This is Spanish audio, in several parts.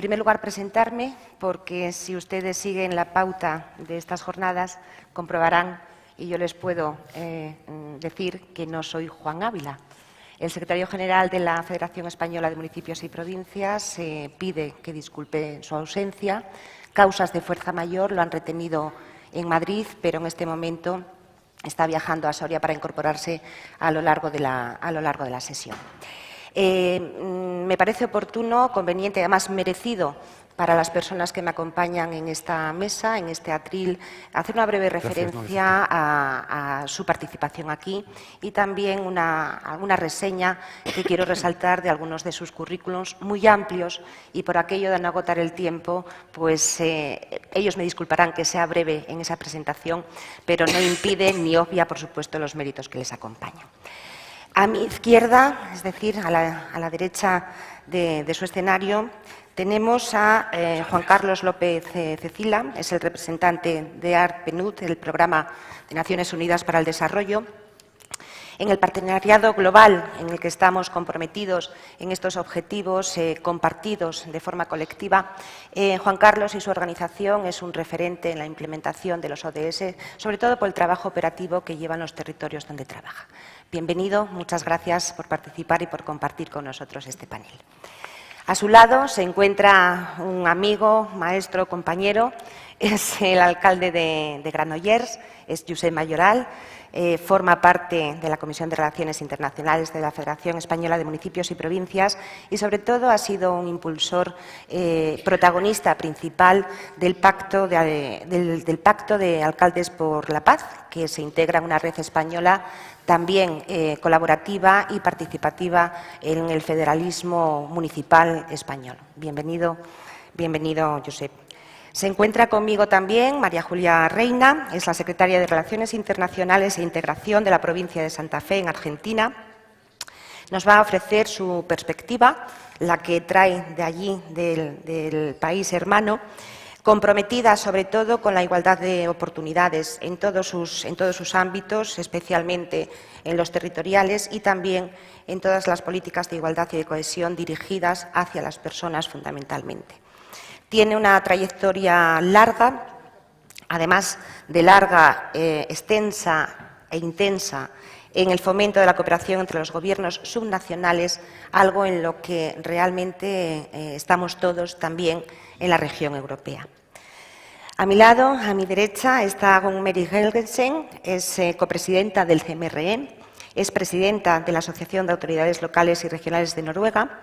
primer lugar, presentarme, porque si ustedes siguen la pauta de estas jornadas, comprobarán, y yo les puedo decir que no soy Juan Ávila. El secretario general de la Federación Española de Municipios y Provincias pide que disculpe su ausencia. Causas de fuerza mayor lo han retenido en Madrid, pero en este momento está viajando a Soria para incorporarse a lo largo de la sesión. Me parece oportuno, conveniente, además merecido para las personas que me acompañan en esta mesa, en este atril, hacer una breve referencia a su participación aquí y también alguna reseña que quiero resaltar de algunos de sus currículums muy amplios, y por aquello de no agotar el tiempo, pues ellos me disculparán que sea breve en esa presentación, pero no impide ni obvia, por supuesto, los méritos que les acompañan. A mi izquierda, es decir, a la derecha de su escenario, tenemos a Juan Carlos López Cecila, es el representante de ARPENUD, el Programa de Naciones Unidas para el Desarrollo. En el partenariado global en el que estamos comprometidos en estos objetivos compartidos de forma colectiva, Juan Carlos y su organización es un referente en la implementación de los ODS, sobre todo por el trabajo operativo que llevan los territorios donde trabaja. Bienvenido, muchas gracias por participar y por compartir con nosotros este panel. A su lado se encuentra un amigo, maestro, compañero, es el alcalde de Granollers, es Josep Mayoral. Forma parte de la Comisión de Relaciones Internacionales de la Federación Española de Municipios y Provincias y, sobre todo, ha sido un impulsor protagonista principal del Pacto de Alcaldes por la Paz, que se integra en una red española también colaborativa y participativa en el federalismo municipal español. Bienvenido, Josep. Se encuentra conmigo también María Julia Reina, es la secretaria de Relaciones Internacionales e Integración de la provincia de Santa Fe, en Argentina. Nos va a ofrecer su perspectiva, la que trae de allí, del país hermano, comprometida sobre todo con la igualdad de oportunidades en todos sus ámbitos, especialmente en los territoriales y también en todas las políticas de igualdad y de cohesión dirigidas hacia las personas fundamentalmente. Tiene una trayectoria larga, además de larga, extensa e intensa en el fomento de la cooperación entre los gobiernos subnacionales, algo en lo que realmente estamos todos también en la región europea. A mi lado, a mi derecha, está Gun-Meri Helgesen, es copresidenta del CMRE, es presidenta de la Asociación de Autoridades Locales y Regionales de Noruega.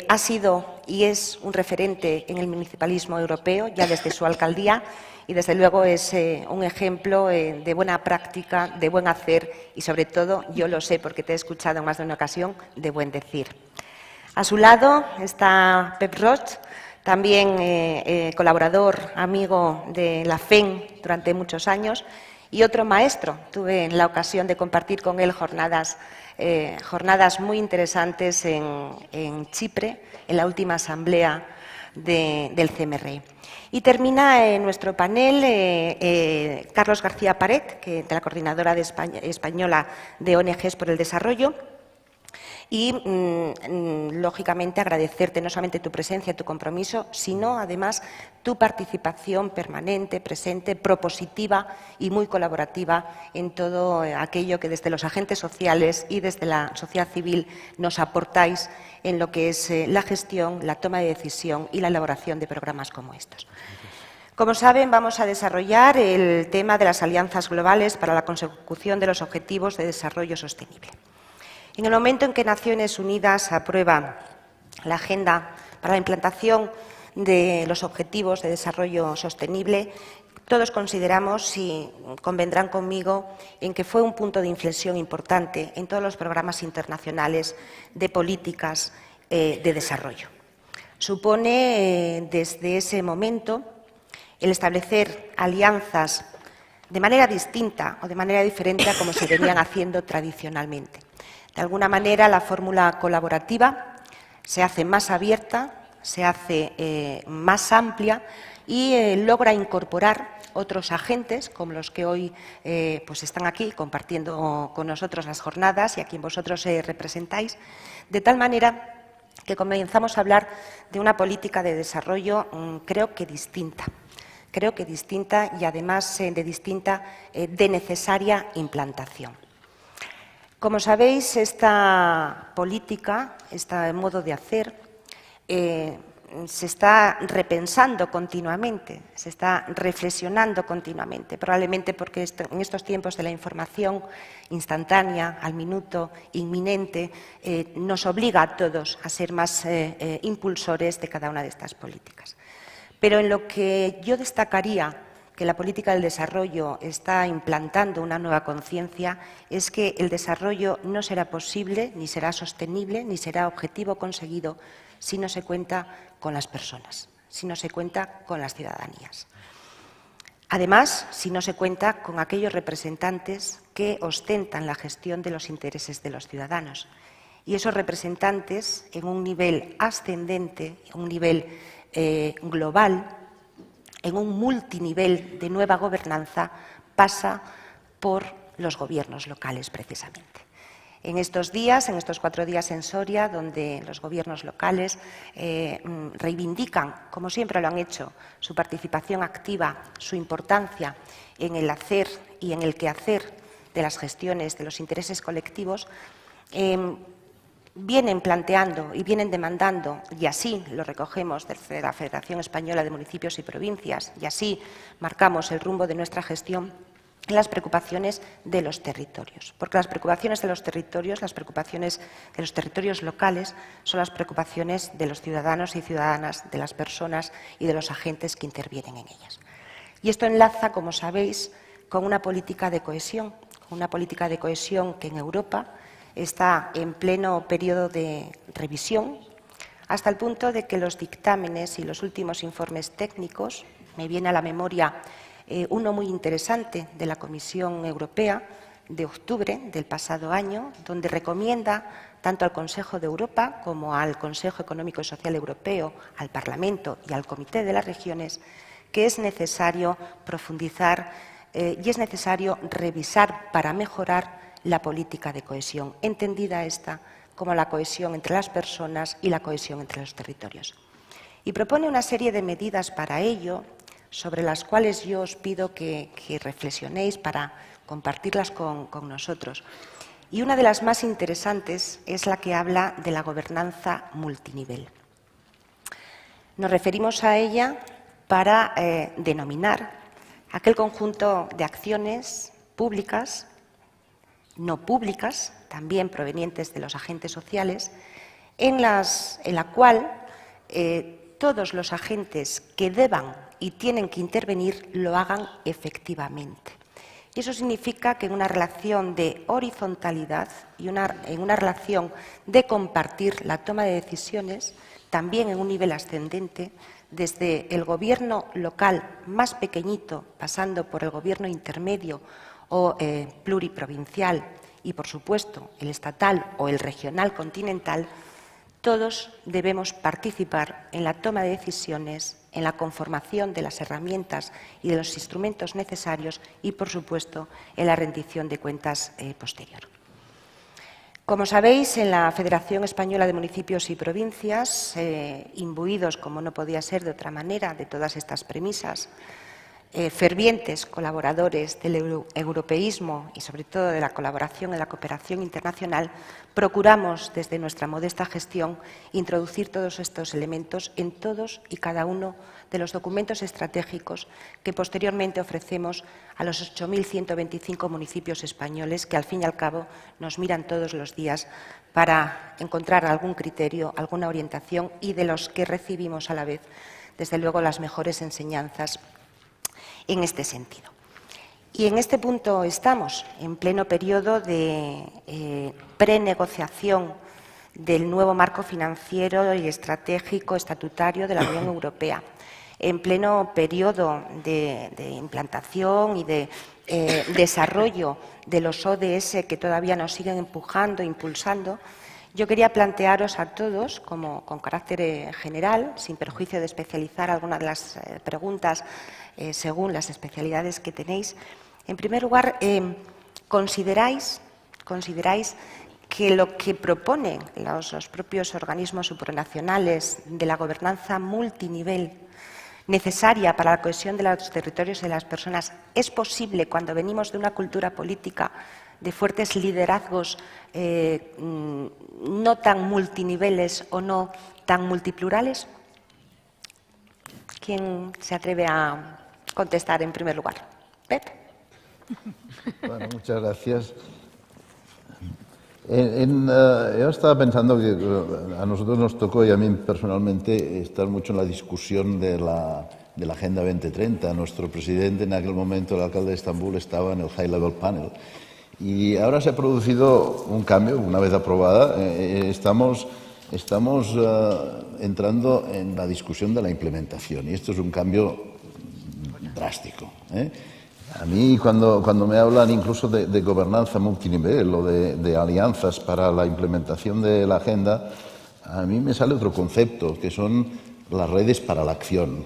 Ha sido y es un referente en el municipalismo europeo ya desde su alcaldía y, desde luego, es un ejemplo de buena práctica, de buen hacer y, sobre todo, yo lo sé porque te he escuchado en más de una ocasión, de buen decir. A su lado está Pep Roig, también colaborador, amigo de la FEN durante muchos años y otro maestro. Tuve la ocasión de compartir con él jornadas muy interesantes en Chipre, en la última asamblea del CMRE. Y termina nuestro panel Carlos García Paret, de la Coordinadora Española de ONGs por el Desarrollo. Y, lógicamente, agradecerte no solamente tu presencia, tu compromiso, sino, además, tu participación permanente, presente, propositiva y muy colaborativa en todo aquello que desde los agentes sociales y desde la sociedad civil nos aportáis en lo que es la gestión, la toma de decisión y la elaboración de programas como estos. Como saben, vamos a desarrollar el tema de las alianzas globales para la consecución de los Objetivos de Desarrollo Sostenible. En el momento en que Naciones Unidas aprueba la Agenda para la implantación de los Objetivos de Desarrollo Sostenible, todos consideramos y convendrán conmigo en que fue un punto de inflexión importante en todos los programas internacionales de políticas de desarrollo. Supone, desde ese momento, el establecer alianzas de manera distinta o de manera diferente a como se venían haciendo tradicionalmente. De alguna manera, la fórmula colaborativa se hace más abierta, se hace más amplia y logra incorporar otros agentes, como los que hoy pues están aquí compartiendo con nosotros las jornadas y a quien vosotros representáis, de tal manera que comenzamos a hablar de una política de desarrollo creo que distinta y además de necesaria implantación. Como sabéis, esta política, este modo de hacer, se está repensando continuamente, se está reflexionando continuamente, probablemente porque en estos tiempos de la información instantánea, al minuto, inminente, nos obliga a todos a ser más impulsores de cada una de estas políticas. Pero en lo que yo destacaría que la política del desarrollo está implantando una nueva conciencia es que el desarrollo no será posible, ni será sostenible, ni será objetivo conseguido si no se cuenta con las personas, si no se cuenta con las ciudadanías. Además, si no se cuenta con aquellos representantes que ostentan la gestión de los intereses de los ciudadanos. Y esos representantes, en un nivel ascendente, en un nivel global, en un multinivel de nueva gobernanza, pasa por los gobiernos locales, precisamente. En estos días, en estos 4 días en Soria, donde los gobiernos locales reivindican, como siempre lo han hecho, su participación activa, su importancia en el hacer y en el quehacer de las gestiones de los intereses colectivos, vienen planteando y vienen demandando, y así lo recogemos desde la Federación Española de Municipios y Provincias, y así marcamos el rumbo de nuestra gestión, las preocupaciones de los territorios. Porque las preocupaciones de los territorios, las preocupaciones de los territorios locales, son las preocupaciones de los ciudadanos y ciudadanas, de las personas y de los agentes que intervienen en ellas. Y esto enlaza, como sabéis, con una política de cohesión que en Europa está en pleno periodo de revisión, hasta el punto de que los dictámenes y los últimos informes técnicos, me viene a la memoria uno muy interesante de la Comisión Europea de octubre del pasado año, donde recomienda tanto al Consejo de Europa como al Consejo Económico y Social Europeo, al Parlamento y al Comité de las Regiones, que es necesario profundizar y es necesario revisar para mejorar la política de cohesión, entendida esta como la cohesión entre las personas y la cohesión entre los territorios. Y propone una serie de medidas para ello, sobre las cuales yo os pido que reflexionéis para compartirlas con nosotros. Y una de las más interesantes es la que habla de la gobernanza multinivel. Nos referimos a ella para denominar aquel conjunto de acciones públicas, no públicas, también provenientes de los agentes sociales, en la cual todos los agentes que deban y tienen que intervenir lo hagan efectivamente. Y eso significa que en una relación de horizontalidad y en una relación de compartir la toma de decisiones, también en un nivel ascendente, desde el gobierno local más pequeñito, pasando por el gobierno intermedio o pluriprovincial y, por supuesto, el estatal o el regional continental, todos debemos participar en la toma de decisiones, en la conformación de las herramientas y de los instrumentos necesarios y, por supuesto, en la rendición de cuentas posterior. Como sabéis, en la Federación Española de Municipios y Provincias, imbuidos, como no podía ser de otra manera, de todas estas premisas, fervientes colaboradores del europeísmo y, sobre todo, de la colaboración en la cooperación internacional, procuramos, desde nuestra modesta gestión, introducir todos estos elementos en todos y cada uno de los documentos estratégicos que posteriormente ofrecemos a los 8.125 municipios españoles que, al fin y al cabo, nos miran todos los días para encontrar algún criterio, alguna orientación y de los que recibimos a la vez, desde luego, las mejores enseñanzas en este sentido. Y en este punto estamos, en pleno periodo de prenegociación del nuevo marco financiero y estratégico estatutario de la Unión Europea, en pleno periodo de implantación y de desarrollo de los ODS que todavía nos siguen empujando, impulsando. Yo quería plantearos a todos, con carácter general, sin perjuicio de especializar algunas de las preguntas según las especialidades que tenéis. En primer lugar, ¿consideráis que lo que proponen los propios organismos supranacionales de la gobernanza multinivel necesaria para la cohesión de los territorios y de las personas es posible cuando venimos de una cultura política de fuertes liderazgos no tan multiniveles o no tan multiplurales? ¿Quién se atreve a contestar en primer lugar? Pep. Bueno, muchas gracias. Yo estaba pensando que a nosotros nos tocó, y a mí personalmente, estar mucho en la discusión de la Agenda 2030. Nuestro presidente, en aquel momento, el alcalde de Estambul, estaba en el High Level Panel. Y ahora se ha producido un cambio, una vez aprobada. Estamos entrando en la discusión de la implementación, y esto es un cambio drástico. A mí, cuando me hablan incluso de gobernanza multinivel o de alianzas para la implementación de la agenda, a mí me sale otro concepto, que son las redes para la acción.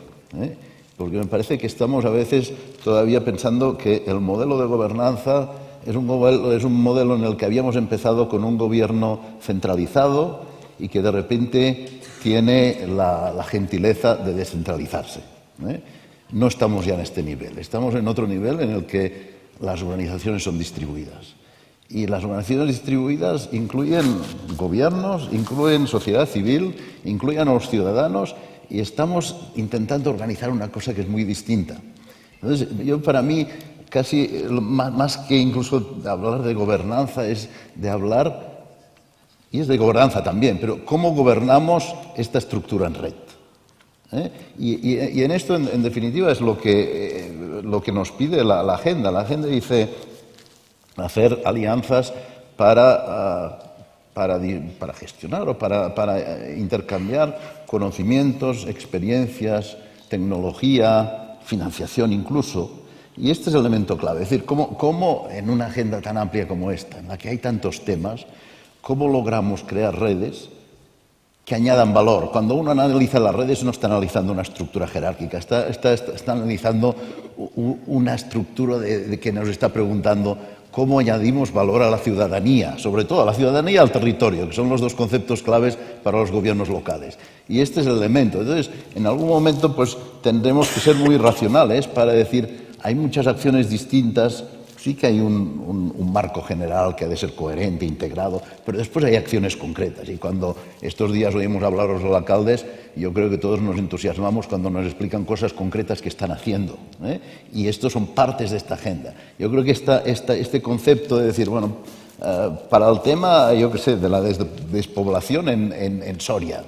Porque me parece que estamos a veces todavía pensando que el modelo de gobernanza es un modelo en el que habíamos empezado con un gobierno centralizado y que de repente tiene la gentileza de descentralizarse. No estamos ya en este nivel, estamos en otro nivel en el que las organizaciones son distribuidas. Y las organizaciones distribuidas incluyen gobiernos, incluyen sociedad civil, incluyen a los ciudadanos, y estamos intentando organizar una cosa que es muy distinta. Entonces, para mí, casi más que incluso hablar de gobernanza, es de hablar, y es de gobernanza también, pero cómo gobernamos esta estructura en red. Y en esto, en definitiva, es lo que nos pide la agenda. La agenda dice hacer alianzas para gestionar o para intercambiar conocimientos, experiencias, tecnología, financiación incluso. Y este es el elemento clave. Es decir, cómo en una agenda tan amplia como esta, en la que hay tantos temas, cómo logramos crear redes que añadan valor. Cuando uno analiza las redes, no está analizando una estructura jerárquica, está analizando una estructura que nos está preguntando cómo añadimos valor a la ciudadanía, sobre todo a la ciudadanía y al territorio, que son los dos conceptos claves para los gobiernos locales. Y este es el elemento. Entonces, en algún momento, pues tendremos que ser muy racionales para decir, hay muchas acciones distintas. Sí que hay un marco general que ha de ser coherente, integrado, pero después hay acciones concretas. Y cuando estos días oímos hablar a los alcaldes, yo creo que todos nos entusiasmamos cuando nos explican cosas concretas que están haciendo. Y estos son partes de esta agenda. Yo creo que este concepto de decir, bueno, para el tema, yo qué sé, de la despoblación en Soria,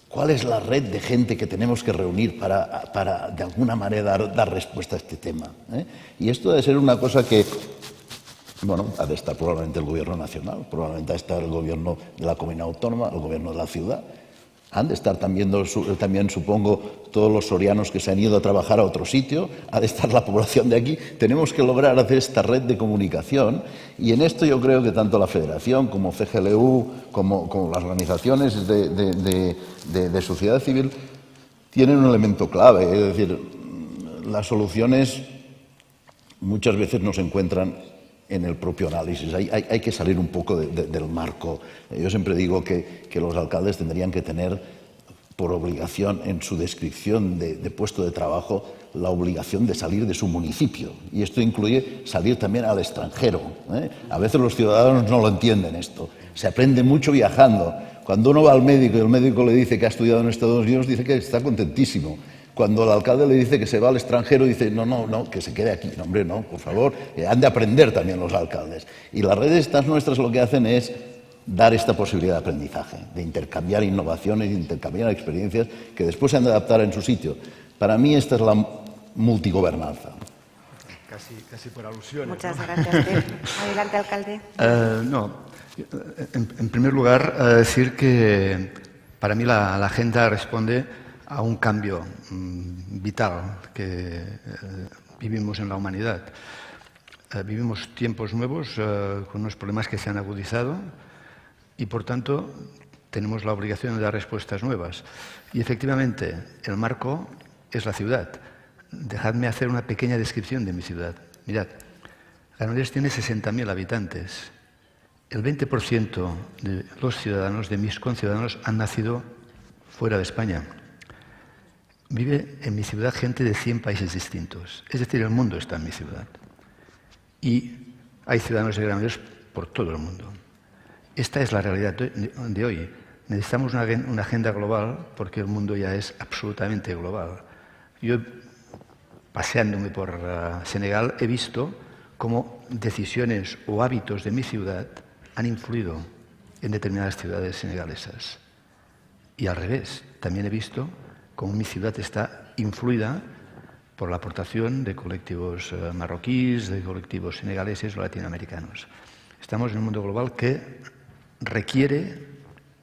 ¿cuál es la red de gente que tenemos que reunir para de alguna manera, dar respuesta a este tema? Y esto debe ser una cosa que, bueno, ha de estar probablemente el Gobierno nacional, probablemente ha de estar el Gobierno de la comunidad autónoma, el Gobierno de la ciudad. Han de estar también, supongo, todos los sorianos que se han ido a trabajar a otro sitio, ha de estar la población de aquí. Tenemos que lograr hacer esta red de comunicación, y en esto yo creo que tanto la Federación como CGLU, como las organizaciones de sociedad civil tienen un elemento clave. Es decir, las soluciones muchas veces no se encuentran en el propio análisis. Hay que salir un poco del marco. Yo siempre digo que los alcaldes tendrían que tener por obligación en su descripción de puesto de trabajo la obligación de salir de su municipio. Y esto incluye salir también al extranjero. A veces los ciudadanos no lo entienden esto. Se aprende mucho viajando. Cuando uno va al médico y el médico le dice que ha estudiado en Estados Unidos, dice que está contentísimo. Cuando el alcalde le dice que se va al extranjero, dice, no, que se quede aquí. No, hombre, no, por favor, han de aprender también los alcaldes. Y las redes estas nuestras lo que hacen es dar esta posibilidad de aprendizaje, de intercambiar innovaciones, de intercambiar experiencias que después se han de adaptar en su sitio. Para mí esta es la multigobernanza. Casi por alusiones. Muchas gracias. Adelante, alcalde. En primer lugar, decir que para mí la agenda responde a un cambio vital que vivimos en la humanidad. Vivimos tiempos nuevos con unos problemas que se han agudizado y, por tanto, tenemos la obligación de dar respuestas nuevas. Y, efectivamente, el marco es la ciudad. Dejadme hacer una pequeña descripción de mi ciudad. Mirad, Granollers tiene 60.000 habitantes el 20% de los ciudadanos, de mis conciudadanos, han nacido fuera de España. Vive en mi ciudad gente de 100 países distintos. Es decir, el mundo está en mi ciudad. Y hay ciudadanos extranjeros por todo el mundo. Esta es la realidad de hoy. Necesitamos una agenda global porque el mundo ya es absolutamente global. Yo, paseándome por Senegal, he visto cómo decisiones o hábitos de mi ciudad han influido en determinadas ciudades senegalesas. Y al revés, también he visto cómo mi ciudad está influida por la aportación de colectivos marroquíes, de colectivos senegaleses o latinoamericanos. Estamos en un mundo global que requiere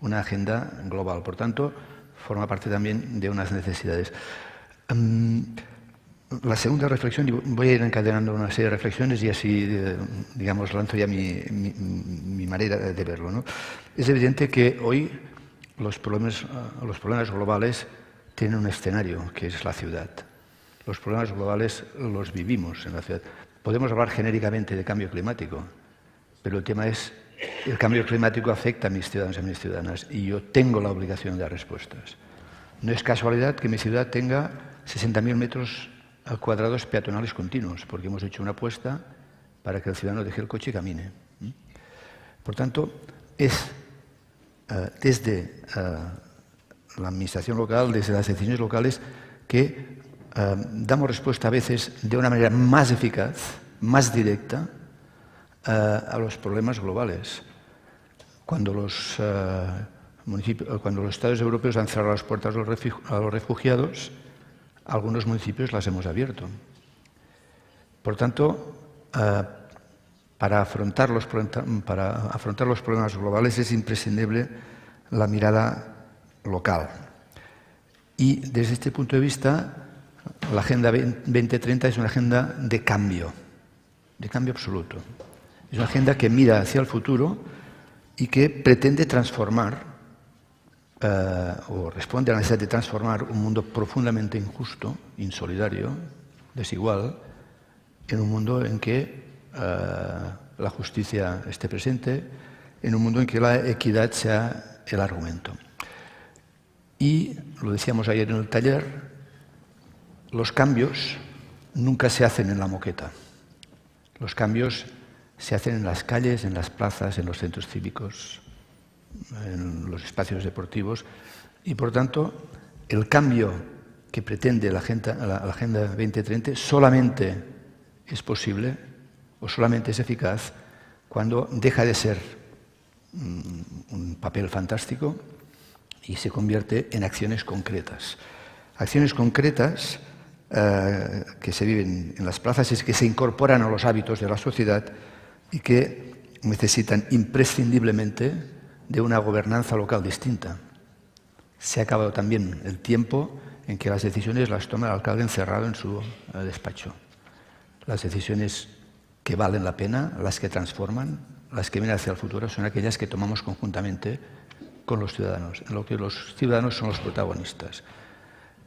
una agenda global. Por tanto, forma parte también de unas necesidades. La segunda reflexión, y voy a ir encadenando una serie de reflexiones y así, digamos, lanzo ya mi manera de verlo, ¿no? Es evidente que hoy los problemas globales tienen un escenario, que es la ciudad. Los problemas globales los vivimos en la ciudad. Podemos hablar genéricamente de cambio climático, pero el tema es, el cambio climático afecta a mis ciudadanos y a mis ciudadanas y yo tengo la obligación de dar respuestas. No es casualidad que mi ciudad tenga 60.000 metros cuadrados peatonales continuos, porque hemos hecho una apuesta para que el ciudadano deje el coche y camine. Por tanto, es desde la administración local, desde las decisiones locales, que damos respuesta a veces de una manera más eficaz, más directa, a los problemas globales. Cuando los Estados europeos han cerrado las puertas a los refugiados, algunos municipios las hemos abierto. Por tanto, para afrontar los problemas globales es imprescindible la mirada local. Y desde este punto de vista, la Agenda 2030 es una agenda de cambio absoluto. Es una agenda que mira hacia el futuro y que pretende transformar o responde a la necesidad de transformar un mundo profundamente injusto, insolidario, desigual, en un mundo en que la justicia esté presente, en un mundo en que la equidad sea el argumento. Y, lo decíamos ayer en el taller, los cambios nunca se hacen en la moqueta. Los cambios se hacen en las calles, en las plazas, en los centros cívicos, en los espacios deportivos. Y, por tanto, el cambio que pretende la Agenda 2030 solamente es posible o solamente es eficaz cuando deja de ser un papel fantástico y se convierte en acciones concretas. Acciones concretas que se viven en las plazas y que se incorporan a los hábitos de la sociedad y que necesitan imprescindiblemente de una gobernanza local distinta. Se ha acabado también el tiempo en que las decisiones las toma el alcalde encerrado en su despacho. Las decisiones que valen la pena, las que transforman, las que vienen hacia el futuro, son aquellas que tomamos conjuntamente con los ciudadanos, en lo que los ciudadanos son los protagonistas.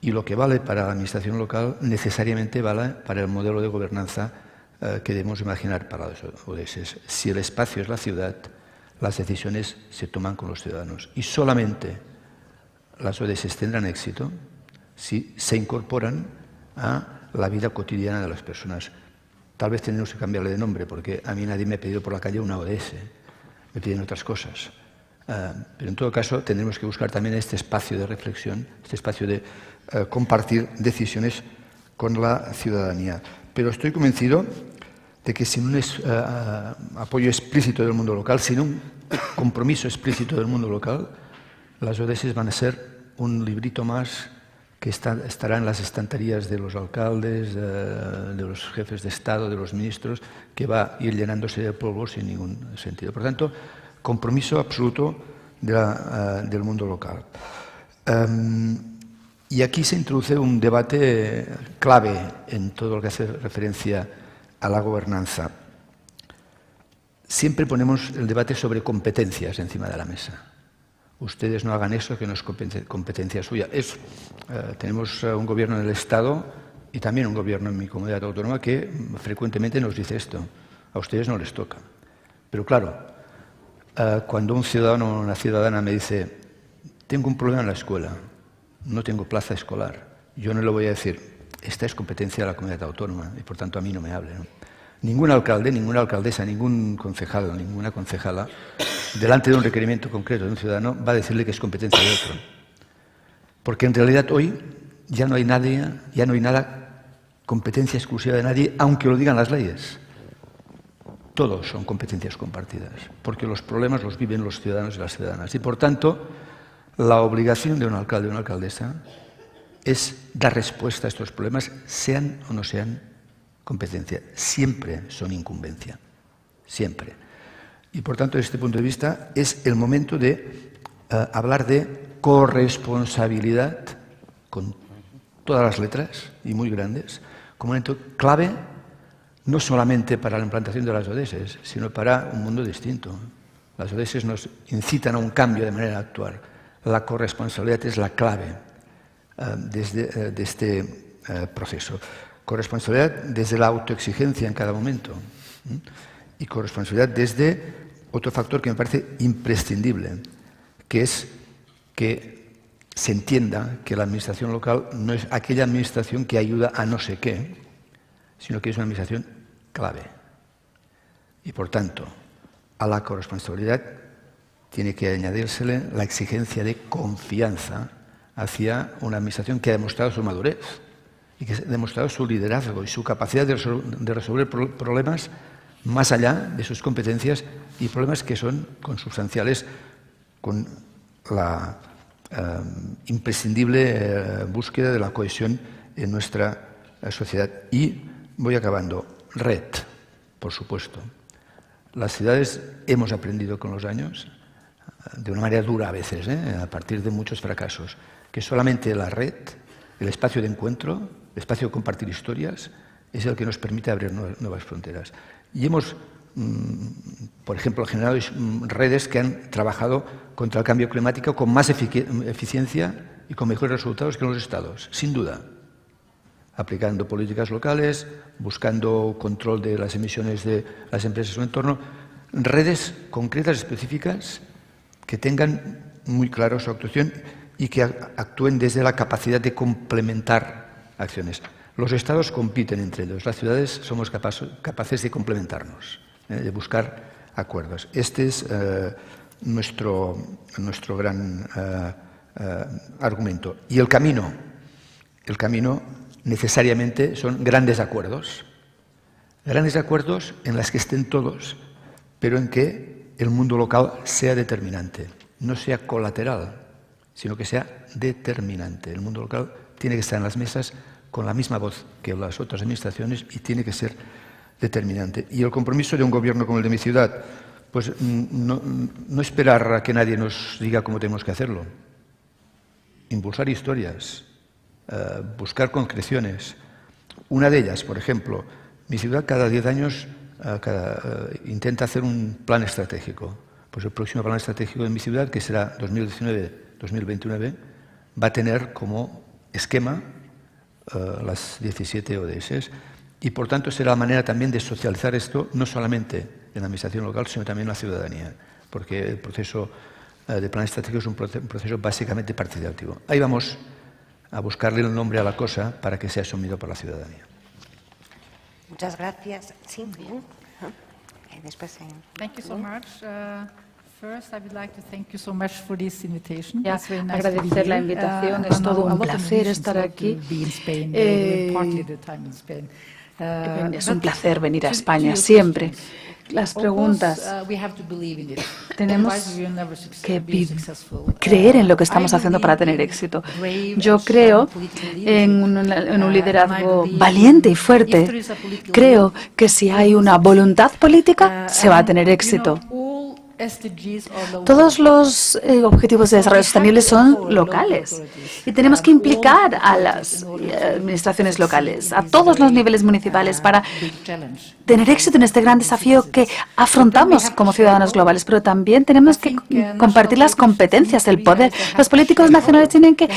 Y lo que vale para la administración local necesariamente vale para el modelo de gobernanza que debemos imaginar para los ODS. Si el espacio es la ciudad, las decisiones se toman con los ciudadanos. Y solamente las ODS tendrán éxito si se incorporan a la vida cotidiana de las personas. Tal vez tenemos que cambiarle de nombre, porque a mí nadie me ha pedido por la calle una ODS, me piden otras cosas. Pero en todo caso tendremos que buscar también este espacio de reflexión, este espacio de compartir decisiones con la ciudadanía. Pero estoy convencido de que sin un apoyo explícito del mundo local, sin un compromiso explícito del mundo local, las ODS van a ser un librito más que estará en las estanterías de los alcaldes, de los jefes de Estado, de los ministros, que va a ir llenándose de polvo sin ningún sentido. Por tanto, compromiso absoluto del mundo local. Y aquí se introduce un debate clave en todo lo que hace referencia a la gobernanza. Siempre ponemos el debate sobre competencias encima de la mesa. Ustedes no hagan eso, que no es competencia suya. Tenemos un gobierno en el Estado y también un gobierno en mi comunidad autónoma que frecuentemente nos dice esto. A ustedes no les toca. Pero claro, cuando un ciudadano o una ciudadana me dice, tengo un problema en la escuela, no tengo plaza escolar, yo no le voy a decir, esta es competencia de la comunidad autónoma y por tanto a mí no me hable, ¿no? Ningún alcalde, ninguna alcaldesa, ningún concejal, ninguna concejala, delante de un requerimiento concreto de un ciudadano, va a decirle que es competencia de otro. Porque en realidad hoy ya no hay nada competencia exclusiva de nadie, aunque lo digan las leyes. Todos son competencias compartidas, porque los problemas los viven los ciudadanos y las ciudadanas. Y por tanto, la obligación de un alcalde o una alcaldesa es dar respuesta a estos problemas, sean o no sean competencia. Siempre son incumbencia, siempre. Y por tanto, desde este punto de vista, es el momento de hablar de corresponsabilidad, con todas las letras y muy grandes, como un momento clave, no solamente para la implantación de las ODS, sino para un mundo distinto. Las ODS nos incitan a un cambio de manera de actuar. La corresponsabilidad es la clave de este proceso. Corresponsabilidad desde la autoexigencia en cada momento y corresponsabilidad desde otro factor que me parece imprescindible, que es que se entienda que la administración local no es aquella administración que ayuda a no sé qué, sino que es una administración clave. Y por tanto, a la corresponsabilidad tiene que añadírsele la exigencia de confianza hacia una administración que ha demostrado su madurez y que ha demostrado su liderazgo y su capacidad de resolver problemas más allá de sus competencias y problemas que son consubstanciales con la imprescindible búsqueda de la cohesión en nuestra sociedad. Y voy acabando. Red, por supuesto. Las ciudades hemos aprendido con los años, de una manera dura a veces, a partir de muchos fracasos, que solamente la red, el espacio de encuentro, el espacio de compartir historias, es el que nos permite abrir nuevas fronteras. Y hemos, por ejemplo, generado redes que han trabajado contra el cambio climático con más eficiencia y con mejores resultados que los estados, sin duda. Aplicando políticas locales, buscando control de las emisiones de las empresas en su entorno, redes concretas, específicas, que tengan muy claro su actuación y que actúen desde la capacidad de complementar acciones. Los estados compiten entre ellos, las ciudades somos capaces de complementarnos, de buscar acuerdos. Este es nuestro gran argumento. Y el camino necesariamente son grandes acuerdos en las que estén todos, pero en que el mundo local sea determinante, no sea colateral, sino que sea determinante. El mundo local tiene que estar en las mesas con la misma voz que las otras administraciones y tiene que ser determinante. Y el compromiso de un gobierno como el de mi ciudad, pues no esperar a que nadie nos diga cómo tenemos que hacerlo. Impulsar historias, buscar concreciones. Una de ellas, por ejemplo, mi ciudad cada 10 años intenta hacer un plan estratégico. Pues el próximo plan estratégico de mi ciudad, que será 2019-2029, va a tener como esquema las 17 ODS y, por tanto, será la manera también de socializar esto, no solamente en la administración local, sino también en la ciudadanía, porque el proceso de plan estratégico es un proceso básicamente participativo. Ahí vamos a buscarle el nombre a la cosa para que sea asumido por la ciudadanía. Muchas gracias. Sí, bien. Después, Thank you so much. First, I would like to thank you so much for this invitation. Ya, It's very nice agradecer la invitación, es todo un placer estar aquí. Es un placer venir a España siempre. Las preguntas. Tenemos que creer en lo que estamos haciendo para tener éxito. Yo creo en un liderazgo valiente y fuerte. Creo que si hay una voluntad política, se va a tener éxito. Todos los objetivos de desarrollo sostenible son locales y tenemos que implicar a las administraciones locales, a todos los niveles municipales para tener éxito en este gran desafío que afrontamos como ciudadanos globales, pero también tenemos que compartir las competencias, el poder. Los políticos nacionales tienen que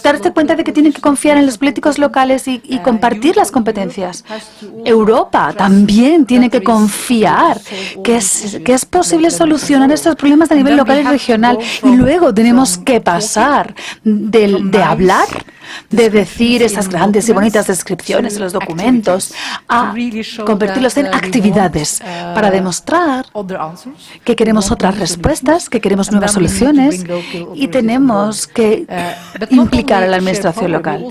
darse cuenta de que tienen que confiar en los políticos locales y compartir las competencias. Europa también tiene que confiar que es posible solucionar solucionar estos problemas a nivel local y regional. Y luego tenemos que pasar de hablar, de decir esas grandes y bonitas descripciones en los documentos, a convertirlos en actividades para demostrar que queremos otras respuestas, que queremos nuevas soluciones y tenemos que implicar a la administración local.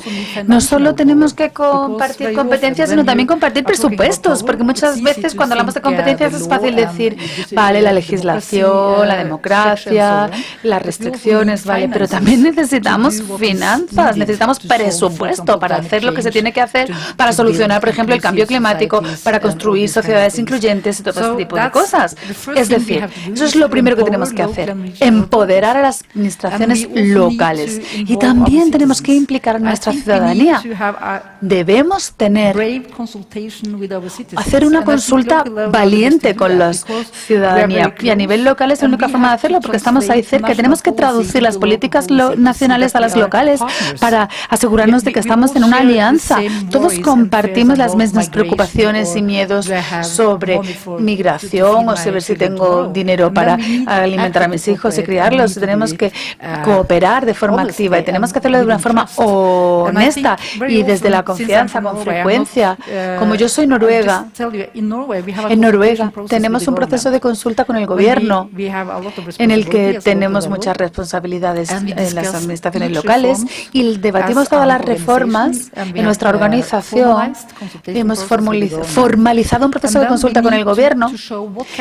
No solo tenemos que compartir competencias, sino también compartir presupuestos, porque muchas veces cuando hablamos de competencias es fácil decir, vale, la legislación, la democracia, las restricciones, vale, pero también necesitamos finanzas, necesitamos presupuesto para hacer lo que se tiene que hacer para solucionar, por ejemplo, el cambio climático, para construir sociedades incluyentes y todo ese tipo de cosas. Es decir, eso es lo primero que tenemos que hacer, empoderar a las administraciones locales. Y también tenemos que implicar a nuestra ciudadanía. Debemos hacer una consulta valiente con la ciudadanía. Y a nivel local es la única forma de hacerlo, porque estamos ahí cerca. Tenemos que traducir las políticas nacionales a las locales para asegurarnos de que estamos en una alianza. Todos compartimos las mismas preocupaciones y miedos sobre migración o sobre si tengo dinero para alimentar a mis hijos y criarlos. Tenemos que cooperar de forma activa y tenemos que hacerlo de una forma honesta y desde la confianza, con frecuencia. Como yo soy noruega, en Noruega tenemos un proceso de consulta con el gobierno en el que tenemos muchas responsabilidades en las administraciones locales y debatimos todas las reformas en nuestra organización. Hemos formalizado un proceso de consulta con el gobierno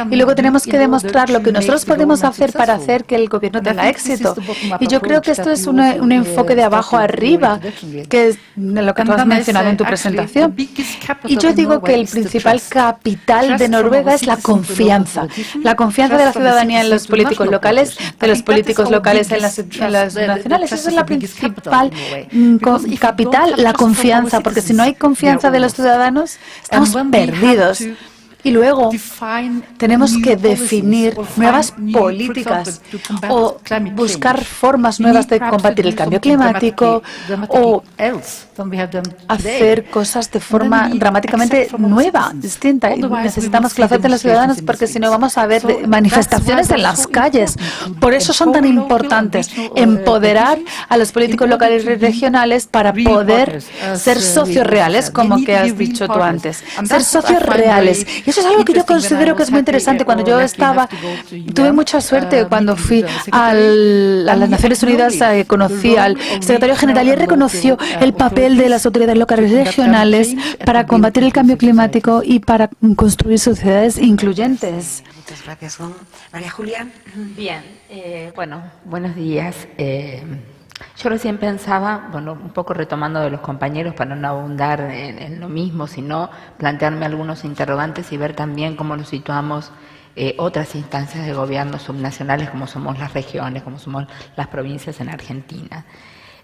y luego tenemos que demostrar lo que nosotros podemos hacer para hacer que el gobierno tenga éxito. Y yo creo que esto es un enfoque de abajo arriba, que es lo que tú has mencionado en tu presentación. Y yo digo que el principal capital de Noruega es la confianza de la ciudadanía en los políticos locales, de los políticos locales en las nacionales. Esa es la principal capital, la confianza, porque si no hay confianza de los ciudadanos, estamos perdidos. Y luego tenemos que definir nuevas políticas o buscar formas nuevas de combatir el cambio climático o hacer cosas de forma dramáticamente nueva, distinta. Y necesitamos que lo acepten los ciudadanos porque si no vamos a ver manifestaciones en las calles. Por eso son tan importantes empoderar a los políticos locales y regionales para poder ser socios reales, como que has dicho tú antes. Ser socios reales. Y eso es algo que yo considero que es muy interesante. Cuando yo tuve mucha suerte cuando fui a las Naciones Unidas, conocí al secretario general y él reconoció el papel de las autoridades locales y regionales para combatir el cambio climático y para construir sociedades incluyentes. Muchas gracias, María Julia. Bien, bueno, buenos días. Yo recién pensaba, bueno, un poco retomando de los compañeros para no abundar en lo mismo, sino plantearme algunos interrogantes y ver también cómo nos situamos otras instancias de gobierno subnacionales, como somos las regiones, como somos las provincias en Argentina.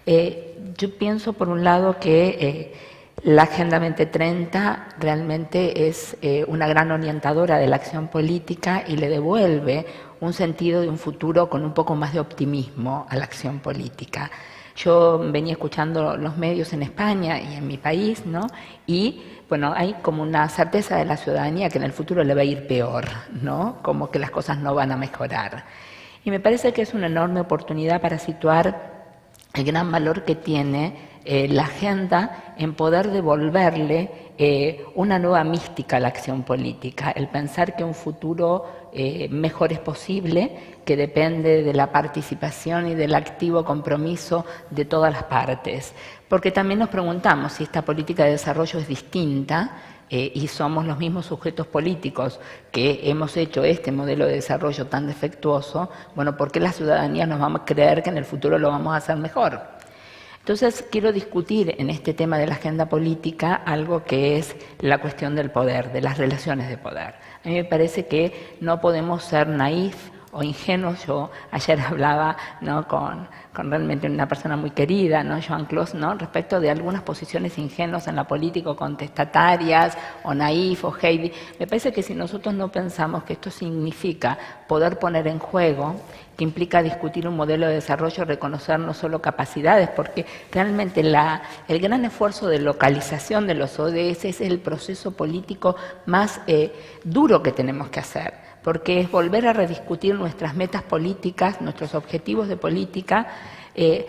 Yo pienso, por un lado, que la Agenda 2030 realmente es una gran orientadora de la acción política y le devuelve un sentido de un futuro con un poco más de optimismo a la acción política. Yo venía escuchando los medios en España y en mi país, ¿no? Y bueno, hay como una certeza de la ciudadanía que en el futuro le va a ir peor, ¿no? Como que las cosas no van a mejorar. Y me parece que es una enorme oportunidad para situar el gran valor que tiene la agenda en poder devolverle una nueva mística a la acción política, el pensar que un futuro mejor es posible, que depende de la participación y del activo compromiso de todas las partes. Porque también nos preguntamos si esta política de desarrollo es distinta y somos los mismos sujetos políticos que hemos hecho este modelo de desarrollo tan defectuoso, bueno, ¿por qué la ciudadanía nos va a creer que en el futuro lo vamos a hacer mejor? Entonces, quiero discutir en este tema de la agenda política algo que es la cuestión del poder, de las relaciones de poder. A mí me parece que no podemos ser naif o ingenuos. Yo ayer hablaba, ¿no?, con realmente una persona muy querida, ¿no?, Joan Clos, ¿no?, respecto de algunas posiciones ingenuas en la política, o contestatarias, o naif, o Heidi. Me parece que si nosotros no pensamos que esto significa poder poner en juego, que implica discutir un modelo de desarrollo, reconocer no solo capacidades, porque realmente el gran esfuerzo de localización de los ODS es el proceso político más duro que tenemos que hacer. porque es volver a rediscutir nuestras metas políticas, nuestros objetivos de política,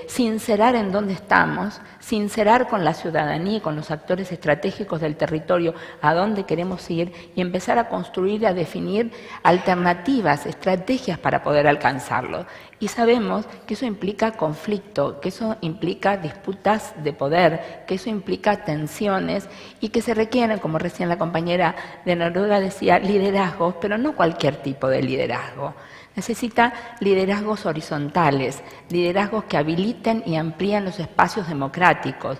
sincerar en dónde estamos, sincerar con la ciudadanía y con los actores estratégicos del territorio a dónde queremos ir y empezar a construir y a definir alternativas, estrategias para poder alcanzarlo. Y sabemos que eso implica conflicto, que eso implica disputas de poder, que eso implica tensiones y que se requieren, como recién la compañera de Noruega decía, liderazgos, pero no cualquier tipo de liderazgo. Necesita liderazgos horizontales, liderazgos que habiliten y amplíen los espacios democráticos,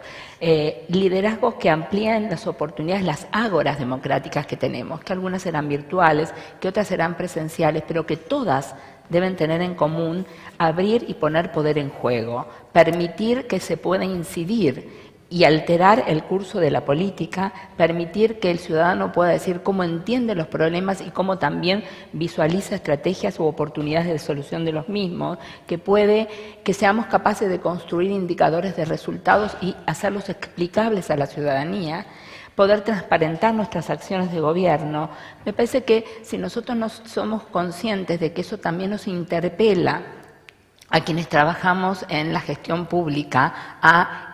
liderazgos que amplíen las oportunidades, las ágoras democráticas que tenemos, que algunas serán virtuales, que otras serán presenciales, pero que todas deben tener en común abrir y poner poder en juego, permitir que se pueda incidir y alterar el curso de la política, permitir que el ciudadano pueda decir cómo entiende los problemas y cómo también visualiza estrategias u oportunidades de solución de los mismos, que seamos capaces de construir indicadores de resultados y hacerlos explicables a la ciudadanía, poder transparentar nuestras acciones de gobierno. Me parece que si nosotros no somos conscientes de que eso también nos interpela a quienes trabajamos en la gestión pública, a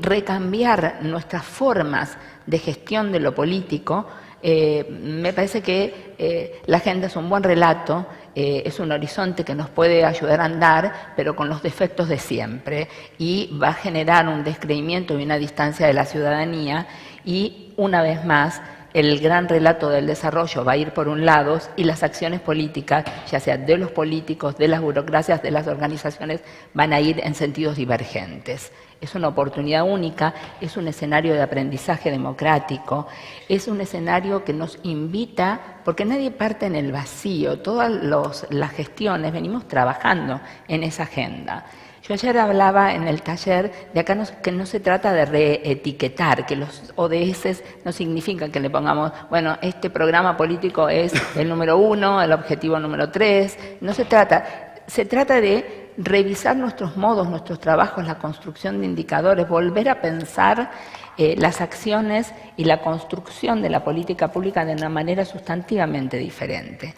recambiar nuestras formas de gestión de lo político, me parece que la agenda es un buen relato, es un horizonte que nos puede ayudar a andar, pero con los defectos de siempre, y va a generar un descreimiento y una distancia de la ciudadanía, y una vez más, el gran relato del desarrollo va a ir por un lado y las acciones políticas, ya sea de los políticos, de las burocracias, de las organizaciones, van a ir en sentidos divergentes. Es una oportunidad única, es un escenario de aprendizaje democrático, es un escenario que nos invita, porque nadie parte en el vacío, todas las gestiones venimos trabajando en esa agenda. Yo ayer hablaba en el taller de acá que no se trata de reetiquetar, que los ODS no significan que le pongamos, bueno, este programa político es el número 1, el objetivo número 3, no se trata de revisar nuestros modos, nuestros trabajos, la construcción de indicadores, volver a pensar las acciones y la construcción de la política pública de una manera sustantivamente diferente.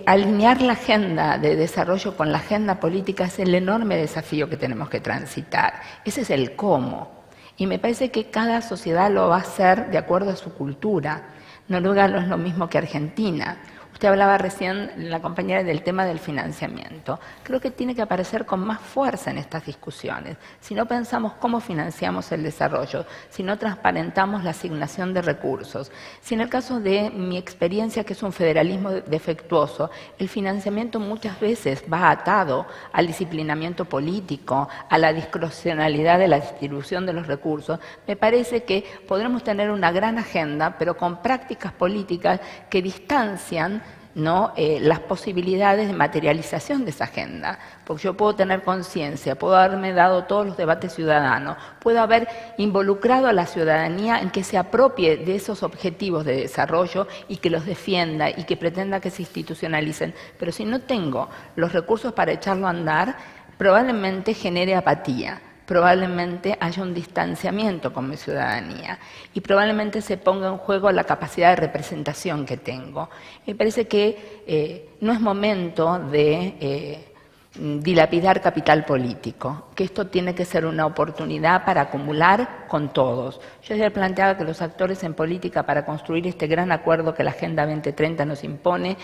Alinear la agenda de desarrollo con la agenda política es el enorme desafío que tenemos que transitar. Ese es el cómo. Y me parece que cada sociedad lo va a hacer de acuerdo a su cultura. Noruega no es lo mismo que Argentina. Usted hablaba recién, la compañera, del tema del financiamiento. Creo que tiene que aparecer con más fuerza en estas discusiones. Si no pensamos cómo financiamos el desarrollo, si no transparentamos la asignación de recursos, si en el caso de mi experiencia, que es un federalismo defectuoso, el financiamiento muchas veces va atado al disciplinamiento político, a la discrecionalidad de la distribución de los recursos, me parece que podremos tener una gran agenda, pero con prácticas políticas que distancian las posibilidades de materialización de esa agenda, porque yo puedo tener conciencia, puedo haberme dado todos los debates ciudadanos, puedo haber involucrado a la ciudadanía en que se apropie de esos objetivos de desarrollo y que los defienda y que pretenda que se institucionalicen, pero si no tengo los recursos para echarlo a andar, probablemente genere apatía. Probablemente haya un distanciamiento con mi ciudadanía y probablemente se ponga en juego la capacidad de representación que tengo. Me parece que no es momento de dilapidar capital político, que esto tiene que ser una oportunidad para acumular con todos. Yo ayer planteaba que los actores en política para construir este gran acuerdo que la Agenda 2030 nos impone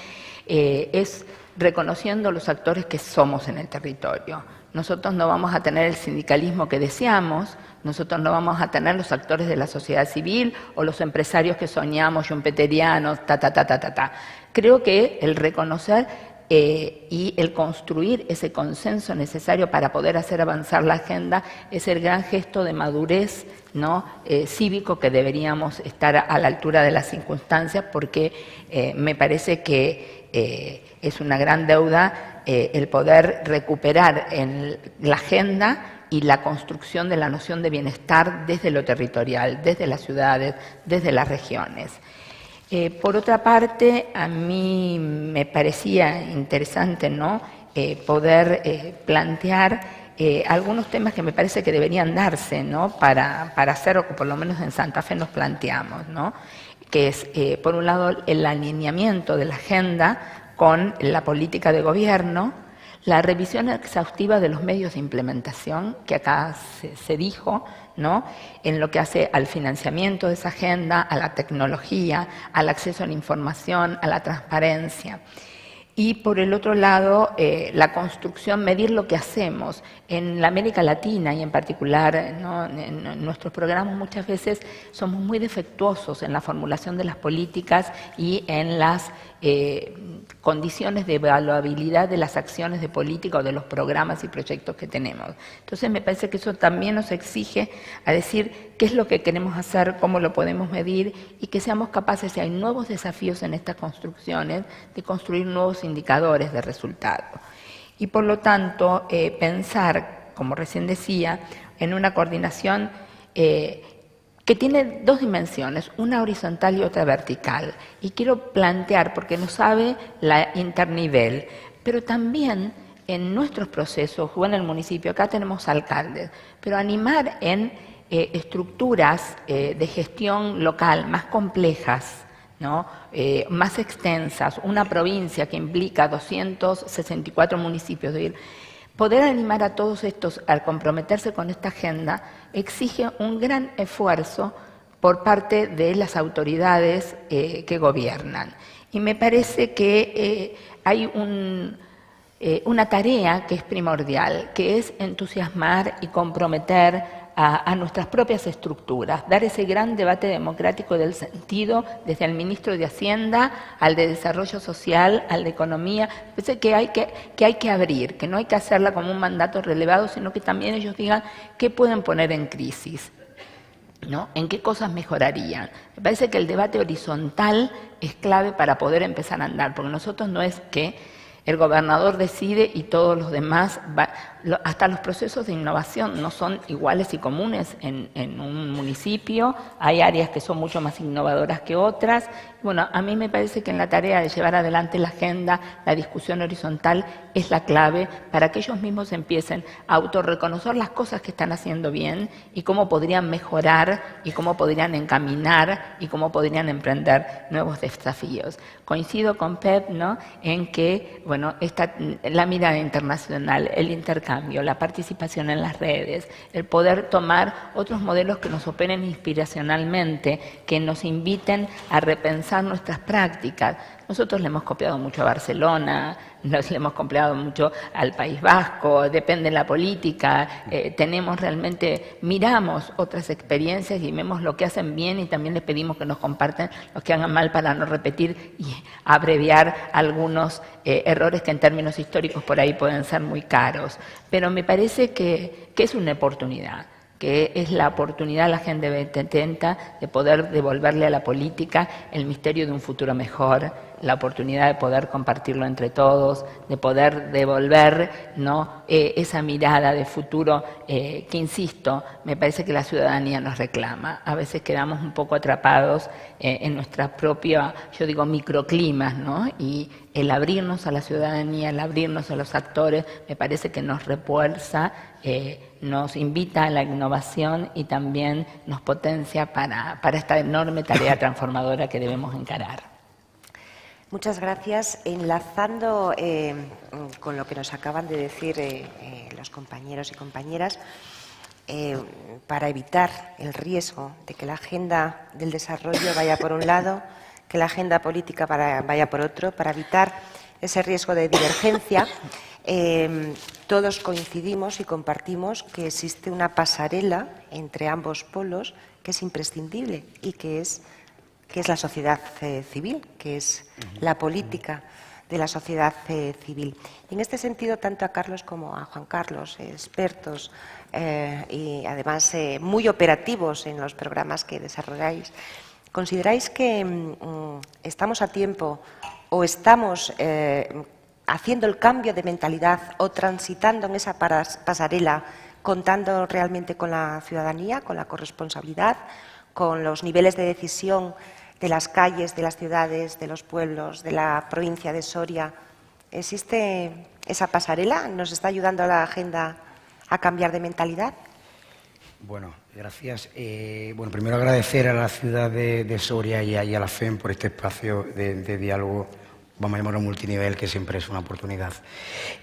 es reconociendo los actores que somos en el territorio. Nosotros no vamos a tener el sindicalismo que deseamos, nosotros no vamos a tener los actores de la sociedad civil o los empresarios que soñamos, schumpeterianos, Creo que el reconocer y el construir ese consenso necesario para poder hacer avanzar la agenda es el gran gesto de madurez cívico que deberíamos estar a la altura de las circunstancias, porque me parece que es una gran deuda el poder recuperar en la agenda y la construcción de la noción de bienestar desde lo territorial, desde las ciudades, desde las regiones. Por otra parte, a mí me parecía interesante poder plantear algunos temas que me parece que deberían darse para hacer, o que por lo menos en Santa Fe nos planteamos, que es, por un lado, el alineamiento de la agenda con la política de gobierno, la revisión exhaustiva de los medios de implementación, que acá se dijo, ¿no?, en lo que hace al financiamiento de esa agenda, a la tecnología, al acceso a la información, a la transparencia. Y por el otro lado, la construcción, medir lo que hacemos. En la América Latina y en particular, ¿no?, en nuestros programas muchas veces somos muy defectuosos en la formulación de las políticas y en las condiciones de evaluabilidad de las acciones de política o de los programas y proyectos que tenemos. Entonces me parece que eso también nos exige a decir qué es lo que queremos hacer, cómo lo podemos medir y que seamos capaces, si hay nuevos desafíos en estas construcciones, de construir nuevos indicadores de resultado. Y por lo tanto, pensar, como recién decía, en una coordinación que tiene dos dimensiones, una horizontal y otra vertical. Y quiero plantear, porque no sabe la internivel, pero también en nuestros procesos, o en el municipio, acá tenemos alcaldes, pero animar en estructuras de gestión local más complejas, ¿no?, más extensas, una provincia que implica 264 municipios, poder animar a todos estos a comprometerse con esta agenda exige un gran esfuerzo por parte de las autoridades que gobiernan. Y me parece que hay una tarea que es primordial, que es entusiasmar y comprometer a nuestras propias estructuras, dar ese gran debate democrático del sentido, desde el ministro de Hacienda, al de Desarrollo Social, al de Economía. Pensé que hay que abrir, que no hay que hacerla como un mandato relevado, sino que también ellos digan qué pueden poner en crisis, ¿no?, en qué cosas mejorarían. Me parece que el debate horizontal es clave para poder empezar a andar, porque nosotros no es que el gobernador decide y todos los demás, hasta los procesos de innovación no son iguales y comunes en un municipio, hay áreas que son mucho más innovadoras que otras. Bueno, a mí me parece que en la tarea de llevar adelante la agenda, la discusión horizontal es la clave para que ellos mismos empiecen a autorreconocer las cosas que están haciendo bien y cómo podrían mejorar y cómo podrían encaminar y cómo podrían emprender nuevos desafíos. Coincido con Pep, ¿no?, en que, bueno, la mirada internacional, el intercambio, la participación en las redes, el poder tomar otros modelos que nos operen inspiracionalmente, que nos inviten a repensar nuestras prácticas. Nosotros le hemos copiado mucho a Barcelona, le hemos copiado mucho al País Vasco, depende de la política, miramos otras experiencias y vemos lo que hacen bien y también les pedimos que nos compartan los que hagan mal para no repetir y abreviar algunos errores que en términos históricos por ahí pueden ser muy caros. Pero me parece que es una oportunidad, que es la oportunidad, la Agenda 2030, de poder devolverle a la política el misterio de un futuro mejor, la oportunidad de poder compartirlo entre todos, de poder devolver, ¿no?, esa mirada de futuro que, insisto, me parece que la ciudadanía nos reclama. A veces quedamos un poco atrapados en nuestra propia, yo digo, microclimas, ¿no?, y el abrirnos a la ciudadanía, el abrirnos a los actores, me parece que nos refuerza, nos invita a la innovación y también nos potencia para esta enorme tarea transformadora que debemos encarar. Muchas gracias. Enlazando con lo que nos acaban de decir los compañeros y compañeras, para evitar el riesgo de que la agenda del desarrollo vaya por un lado, que la agenda política vaya por otro, para evitar ese riesgo de divergencia, todos coincidimos y compartimos que existe una pasarela entre ambos polos que es imprescindible y que es la sociedad civil, que es la política de la sociedad civil. Y en este sentido, tanto a Carlos como a Juan Carlos, expertos y además muy operativos en los programas que desarrolláis, ¿consideráis que estamos a tiempo o estamos haciendo el cambio de mentalidad o transitando en esa pasarela, contando realmente con la ciudadanía, con la corresponsabilidad, con los niveles de decisión de las calles, de las ciudades, de los pueblos, de la provincia de Soria? ¿Existe esa pasarela? ¿Nos está ayudando a la agenda a cambiar de mentalidad? Bueno, Gracias. Bueno, primero agradecer a la ciudad de Soria y a la FEM por este espacio de diálogo, vamos a llamarlo multinivel, que siempre es una oportunidad.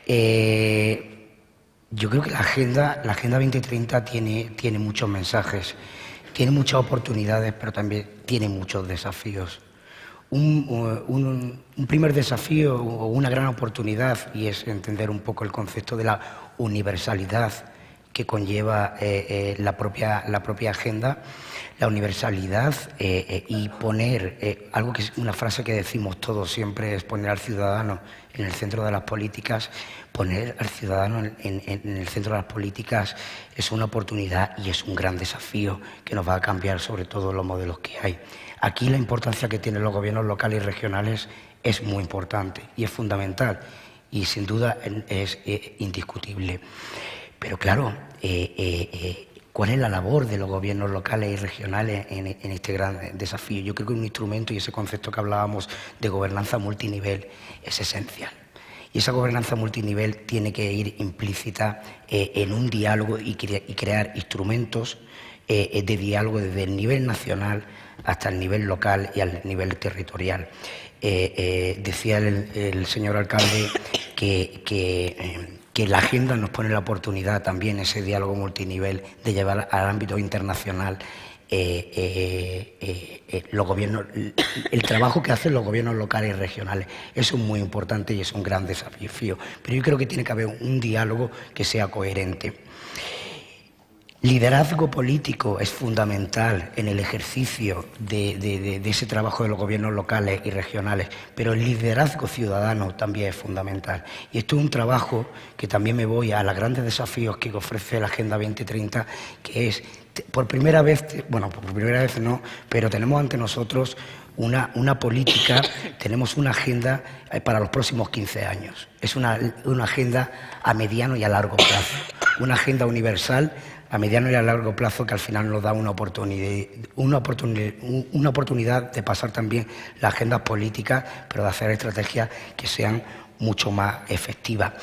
Yo creo que la Agenda 2030 tiene muchos mensajes, tiene muchas oportunidades, pero también tiene muchos desafíos. Un primer desafío o una gran oportunidad, y es entender un poco el concepto de la universalidad que conlleva la propia agenda, la universalidad y poner algo que es una frase que decimos todos siempre, es poner al ciudadano en el centro de las políticas. Poner al ciudadano en el centro de las políticas es una oportunidad y es un gran desafío que nos va a cambiar sobre todo los modelos que hay. Aquí la importancia que tienen los gobiernos locales y regionales es muy importante y es fundamental y sin duda es indiscutible. Pero claro, ¿cuál es la labor de los gobiernos locales y regionales en este gran desafío? Yo creo que un instrumento y ese concepto que hablábamos de gobernanza multinivel es esencial. Y esa gobernanza multinivel tiene que ir implícita en un diálogo y crear instrumentos de diálogo desde el nivel nacional hasta el nivel local y al nivel territorial. Decía el señor alcalde que la agenda nos pone la oportunidad también, ese diálogo multinivel, de llevar al ámbito internacional los gobiernos, el trabajo que hacen los gobiernos locales y regionales. Eso es muy importante y es un gran desafío. Pero yo creo que tiene que haber un diálogo que sea coherente. Liderazgo político es fundamental en el ejercicio de ese trabajo de los gobiernos locales y regionales, pero el liderazgo ciudadano también es fundamental. Y esto es un trabajo que también me voy a los grandes desafíos que ofrece la Agenda 2030, que es, por primera vez, bueno, por primera vez no, pero tenemos ante nosotros una política, tenemos una agenda para los próximos 15 años. Es una agenda a mediano y a largo plazo, una agenda universal a mediano y a largo plazo que al final nos da una oportunidad de pasar también las agendas políticas, pero de hacer estrategias que sean mucho más efectivas.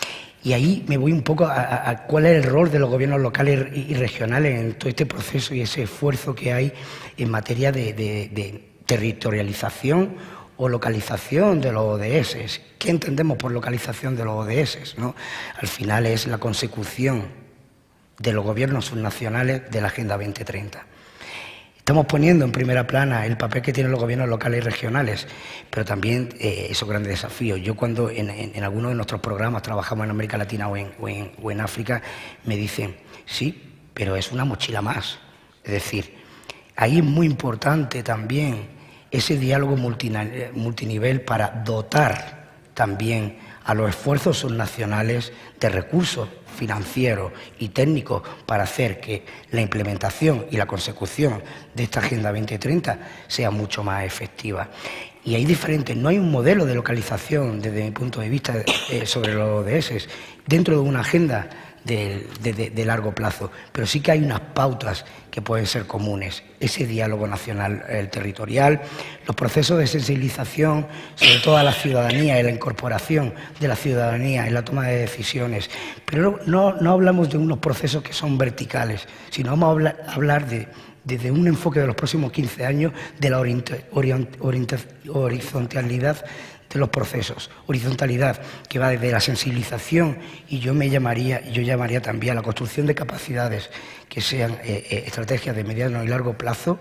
Y ahí me voy un poco a cuál es el rol de los gobiernos locales y regionales en todo este proceso y ese esfuerzo que hay en materia de territorialización o localización de los ODS. ¿Qué entendemos por localización de los ODS, ¿no? Al final es la consecución de los gobiernos subnacionales de la Agenda 2030. Estamos poniendo en primera plana el papel que tienen los gobiernos locales y regionales, pero también esos grandes desafíos. Yo cuando en algunos de nuestros programas trabajamos en América Latina o en África, me dicen, sí, pero es una mochila más. Es decir, ahí es muy importante también ese diálogo multinivel para dotar también a los esfuerzos subnacionales de recursos financieros y técnicos para hacer que la implementación y la consecución de esta Agenda 2030 sea mucho más efectiva. Y hay diferentes, no hay un modelo de localización desde mi punto de vista sobre los ODS dentro de una agenda de largo plazo, pero sí que hay unas pautas que pueden ser comunes. Ese diálogo nacional territorial, los procesos de sensibilización, sobre todo a la ciudadanía y la incorporación de la ciudadanía en la toma de decisiones. Pero no hablamos de unos procesos que son verticales, sino vamos a hablar desde un enfoque de los próximos 15 años de la horizontalidad de los procesos, horizontalidad que va desde la sensibilización y yo llamaría también a la construcción de capacidades que sean estrategias de mediano y largo plazo,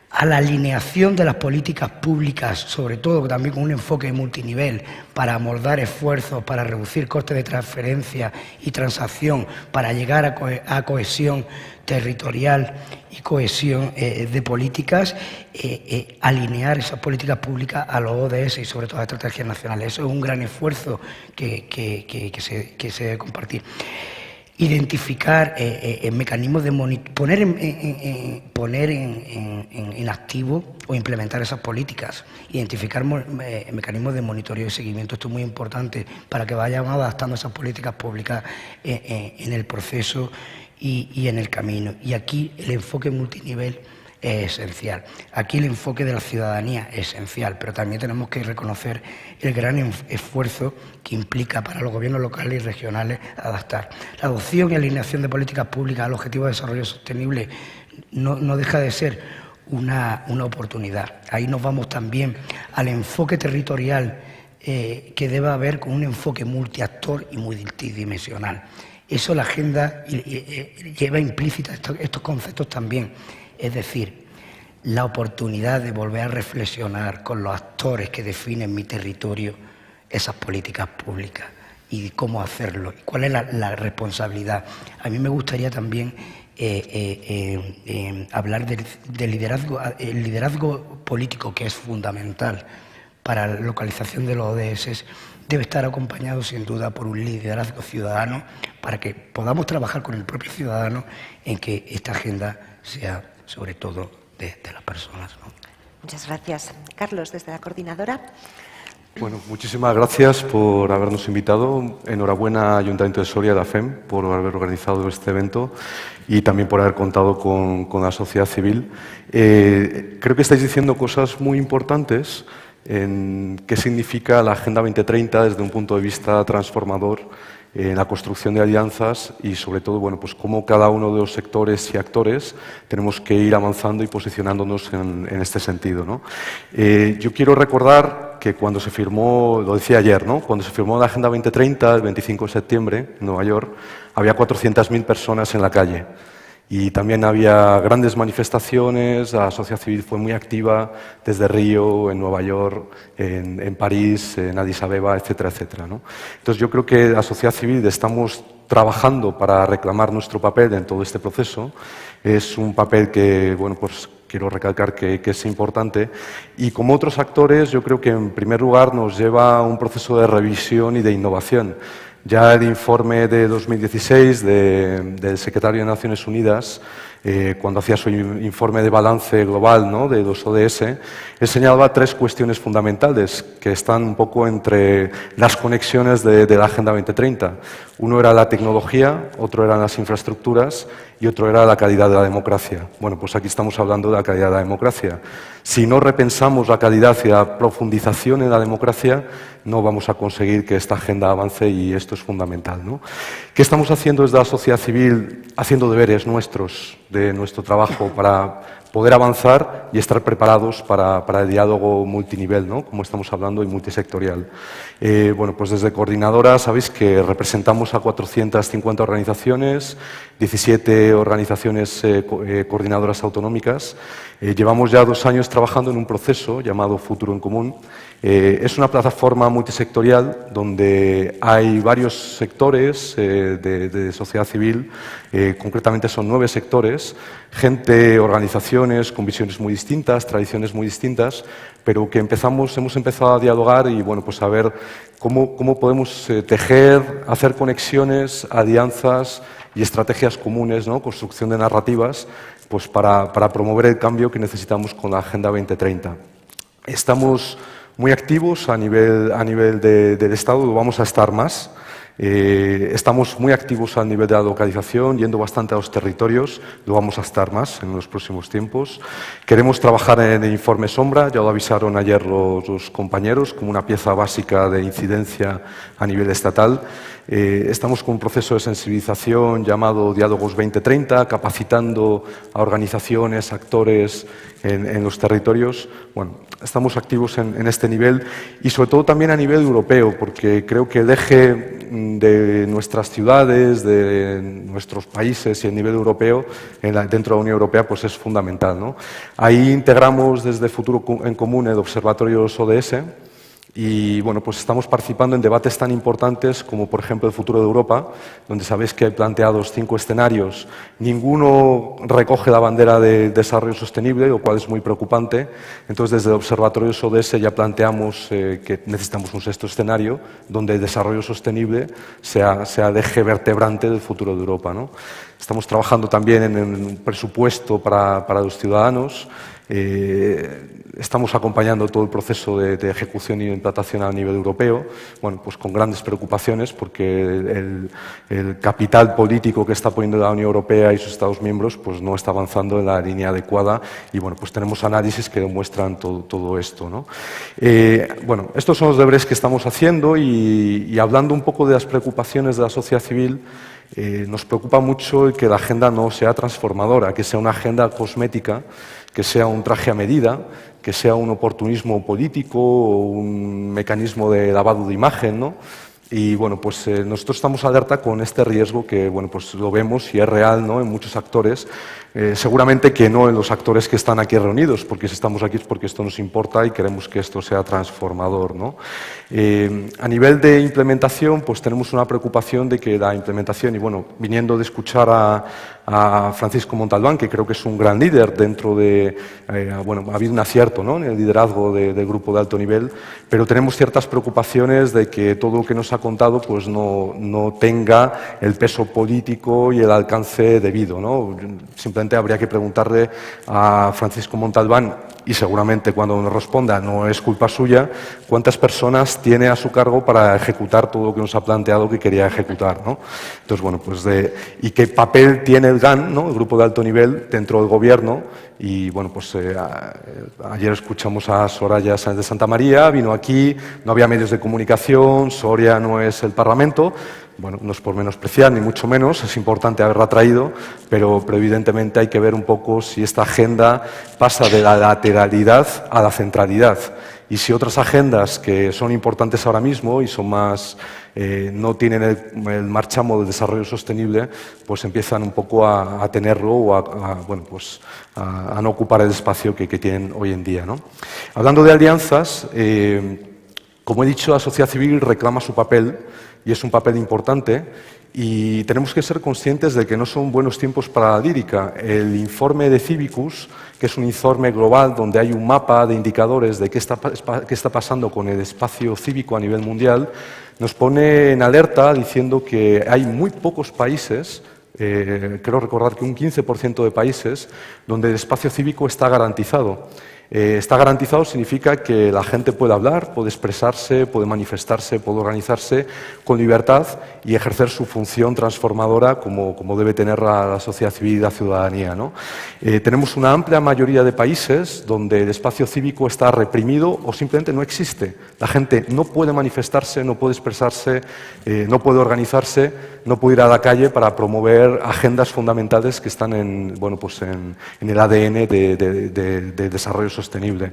a la alineación de las políticas públicas, sobre todo también con un enfoque multinivel para amoldar esfuerzos, para reducir costes de transferencia y transacción, para llegar a cohesión territorial y cohesión de políticas, alinear esas políticas públicas a los ODS y sobre todo a las estrategias nacionales. Eso es un gran esfuerzo que se debe compartir. Identificar mecanismos de poner en activo o implementar esas políticas, identificar mecanismos de monitoreo y seguimiento. Esto es muy importante para que vayamos adaptando esas políticas públicas en el proceso y en el camino. Y aquí el enfoque multinivel es esencial. Aquí el enfoque de la ciudadanía es esencial, pero también tenemos que reconocer el gran esfuerzo que implica para los gobiernos locales y regionales adaptar. La adopción y alineación de políticas públicas al objetivo de desarrollo sostenible no deja de ser una oportunidad. Ahí nos vamos también al enfoque territorial que debe haber con un enfoque multiactor y multidimensional. Eso la agenda lleva implícita estos conceptos también. Es decir, la oportunidad de volver a reflexionar con los actores que definen mi territorio esas políticas públicas y cómo hacerlo, y cuál es la responsabilidad. A mí me gustaría también hablar del liderazgo, el liderazgo político, que es fundamental para la localización de los ODS. Debe estar acompañado sin duda por un liderazgo ciudadano para que podamos trabajar con el propio ciudadano en que esta agenda sea sobre todo de las personas, ¿no? Muchas gracias. Carlos, desde la coordinadora. Bueno, muchísimas gracias por habernos invitado. Enhorabuena Ayuntamiento de Soria, la FEM, por haber organizado este evento y también por haber contado con la sociedad civil. Creo que estáis diciendo cosas muy importantes en qué significa la Agenda 2030 desde un punto de vista transformador en la construcción de alianzas y, sobre todo, bueno, pues cómo cada uno de los sectores y actores tenemos que ir avanzando y posicionándonos en este sentido, ¿no? Yo quiero recordar que cuando se firmó, lo decía ayer, ¿no? Cuando se firmó la Agenda 2030, el 25 de septiembre, en Nueva York, había 400.000 personas en la calle. Y también había grandes manifestaciones, la sociedad civil fue muy activa desde Río, en Nueva York, en París, en Addis Abeba, etcétera, etcétera, ¿no? Entonces yo creo que la sociedad civil estamos trabajando para reclamar nuestro papel en todo este proceso. Es un papel que, bueno, pues quiero recalcar que es importante. Y como otros actores, yo creo que en primer lugar nos lleva a un proceso de revisión y de innovación. Ya el informe de 2016 del secretario de Naciones Unidas, cuando hacía su informe de balance global, ¿no?, de los ODS, él señalaba 3 cuestiones fundamentales que están un poco entre las conexiones de la Agenda 2030. Uno era la tecnología, otro eran las infraestructuras y otro era la calidad de la democracia. Bueno, pues aquí estamos hablando de la calidad de la democracia. Si no repensamos la calidad y la profundización en la democracia, no vamos a conseguir que esta agenda avance y esto es fundamental, ¿no? ¿Qué estamos haciendo desde la sociedad civil? Haciendo deberes nuestros, de nuestro trabajo, para poder avanzar y estar preparados para el diálogo multinivel, ¿no?, como estamos hablando, y multisectorial. Bueno, pues desde Coordinadora sabéis que representamos a 450 organizaciones, 17 organizaciones coordinadoras autonómicas. Llevamos ya 2 años trabajando en un proceso llamado Futuro en Común. Es una plataforma multisectorial donde hay varios sectores de sociedad civil, concretamente son 9 sectores, gente, organizaciones con visiones muy distintas, tradiciones muy distintas, pero que hemos empezado a dialogar y, bueno, pues a ver cómo podemos tejer, hacer conexiones, alianzas y estrategias comunes, ¿no?, construcción de narrativas, pues para promover el cambio que necesitamos con la Agenda 2030. Estamos muy activos a nivel del Estado, lo vamos a estar más. Estamos muy activos a nivel de la localización, yendo bastante a los territorios, lo vamos a estar más en los próximos tiempos. Queremos trabajar en el informe Sombra, ya lo avisaron ayer los compañeros, como una pieza básica de incidencia a nivel estatal. Estamos con un proceso de sensibilización llamado Diálogos 2030, capacitando a organizaciones, actores en los territorios. Bueno, estamos activos en este nivel y sobre todo también a nivel europeo, porque creo que el eje de nuestras ciudades, de nuestros países y el nivel europeo, dentro de la Unión Europea, pues es fundamental, ¿no? Ahí integramos desde Futuro en Común el Observatorio de los ODS. Y bueno, pues estamos participando en debates tan importantes como, por ejemplo, el futuro de Europa, donde sabéis que hay planteados 5 escenarios. Ninguno recoge la bandera de desarrollo sostenible, lo cual es muy preocupante. Entonces, desde el Observatorio ODS ya planteamos que necesitamos un 6º escenario, donde el desarrollo sostenible sea el eje vertebrante del futuro de Europa, ¿no? Estamos trabajando también en un presupuesto para los ciudadanos. Estamos acompañando todo el proceso de ejecución y implantación a nivel europeo, bueno, pues con grandes preocupaciones porque el capital político que está poniendo la Unión Europea y sus Estados miembros pues no está avanzando en la línea adecuada y bueno, pues tenemos análisis que demuestran todo esto, ¿no? Bueno, estos son los deberes que estamos haciendo y hablando un poco de las preocupaciones de la sociedad civil. Nos preocupa mucho que la agenda no sea transformadora, que sea una agenda cosmética, que sea un traje a medida, que sea un oportunismo político o un mecanismo de lavado de imagen, ¿no? Y bueno, pues nosotros estamos alerta con este riesgo que, bueno, pues lo vemos y es real, ¿no?, en muchos actores. Seguramente que no en los actores que están aquí reunidos, porque si estamos aquí es porque esto nos importa y queremos que esto sea transformador, ¿no? A nivel de implementación, pues tenemos una preocupación de que la implementación, y bueno, viniendo de escuchar a Francisco Montalbán, que creo que es un gran líder dentro de, bueno, ha habido un acierto, ¿no?, en el liderazgo del grupo de alto nivel, pero tenemos ciertas preocupaciones de que todo lo que nos ha contado pues no tenga el peso político y el alcance debido, ¿no? Simplemente habría que preguntarle a Francisco Montalbán, y seguramente cuando nos responda no es culpa suya, cuántas personas tiene a su cargo para ejecutar todo lo que nos ha planteado que quería ejecutar, ¿no? Entonces, bueno, pues y qué papel tiene el GAN, ¿no?, el Grupo de Alto Nivel, dentro del Gobierno. Y bueno, pues ayer escuchamos a Soraya Sáenz de Santa María, vino aquí, no había medios de comunicación, Soria no es el Parlamento. Bueno, no es por menospreciar, ni mucho menos, es importante haberla traído, pero evidentemente hay que ver un poco si esta agenda pasa de la lateralidad a la centralidad. Y si otras agendas que son importantes ahora mismo y son más, no tienen el marchamo del desarrollo sostenible, pues empiezan un poco a tenerlo o bueno, pues a no ocupar el espacio que tienen hoy en día, ¿no? Hablando de alianzas, como he dicho, la sociedad civil reclama su papel y es un papel importante, y tenemos que ser conscientes de que no son buenos tiempos para la lírica. El informe de Civicus, que es un informe global donde hay un mapa de indicadores de qué está pasando con el espacio cívico a nivel mundial, nos pone en alerta diciendo que hay muy pocos países, creo recordar que un 15% de países, donde el espacio cívico está garantizado. Está garantizado significa que la gente puede hablar, puede expresarse, puede manifestarse, puede organizarse con libertad y ejercer su función transformadora como debe tener la sociedad civil y la ciudadanía, ¿no? Tenemos una amplia mayoría de países donde el espacio cívico está reprimido o simplemente no existe. La gente no puede manifestarse, no puede expresarse, no puede organizarse, no puede ir a la calle para promover agendas fundamentales que están en el ADN de desarrollo sostenible.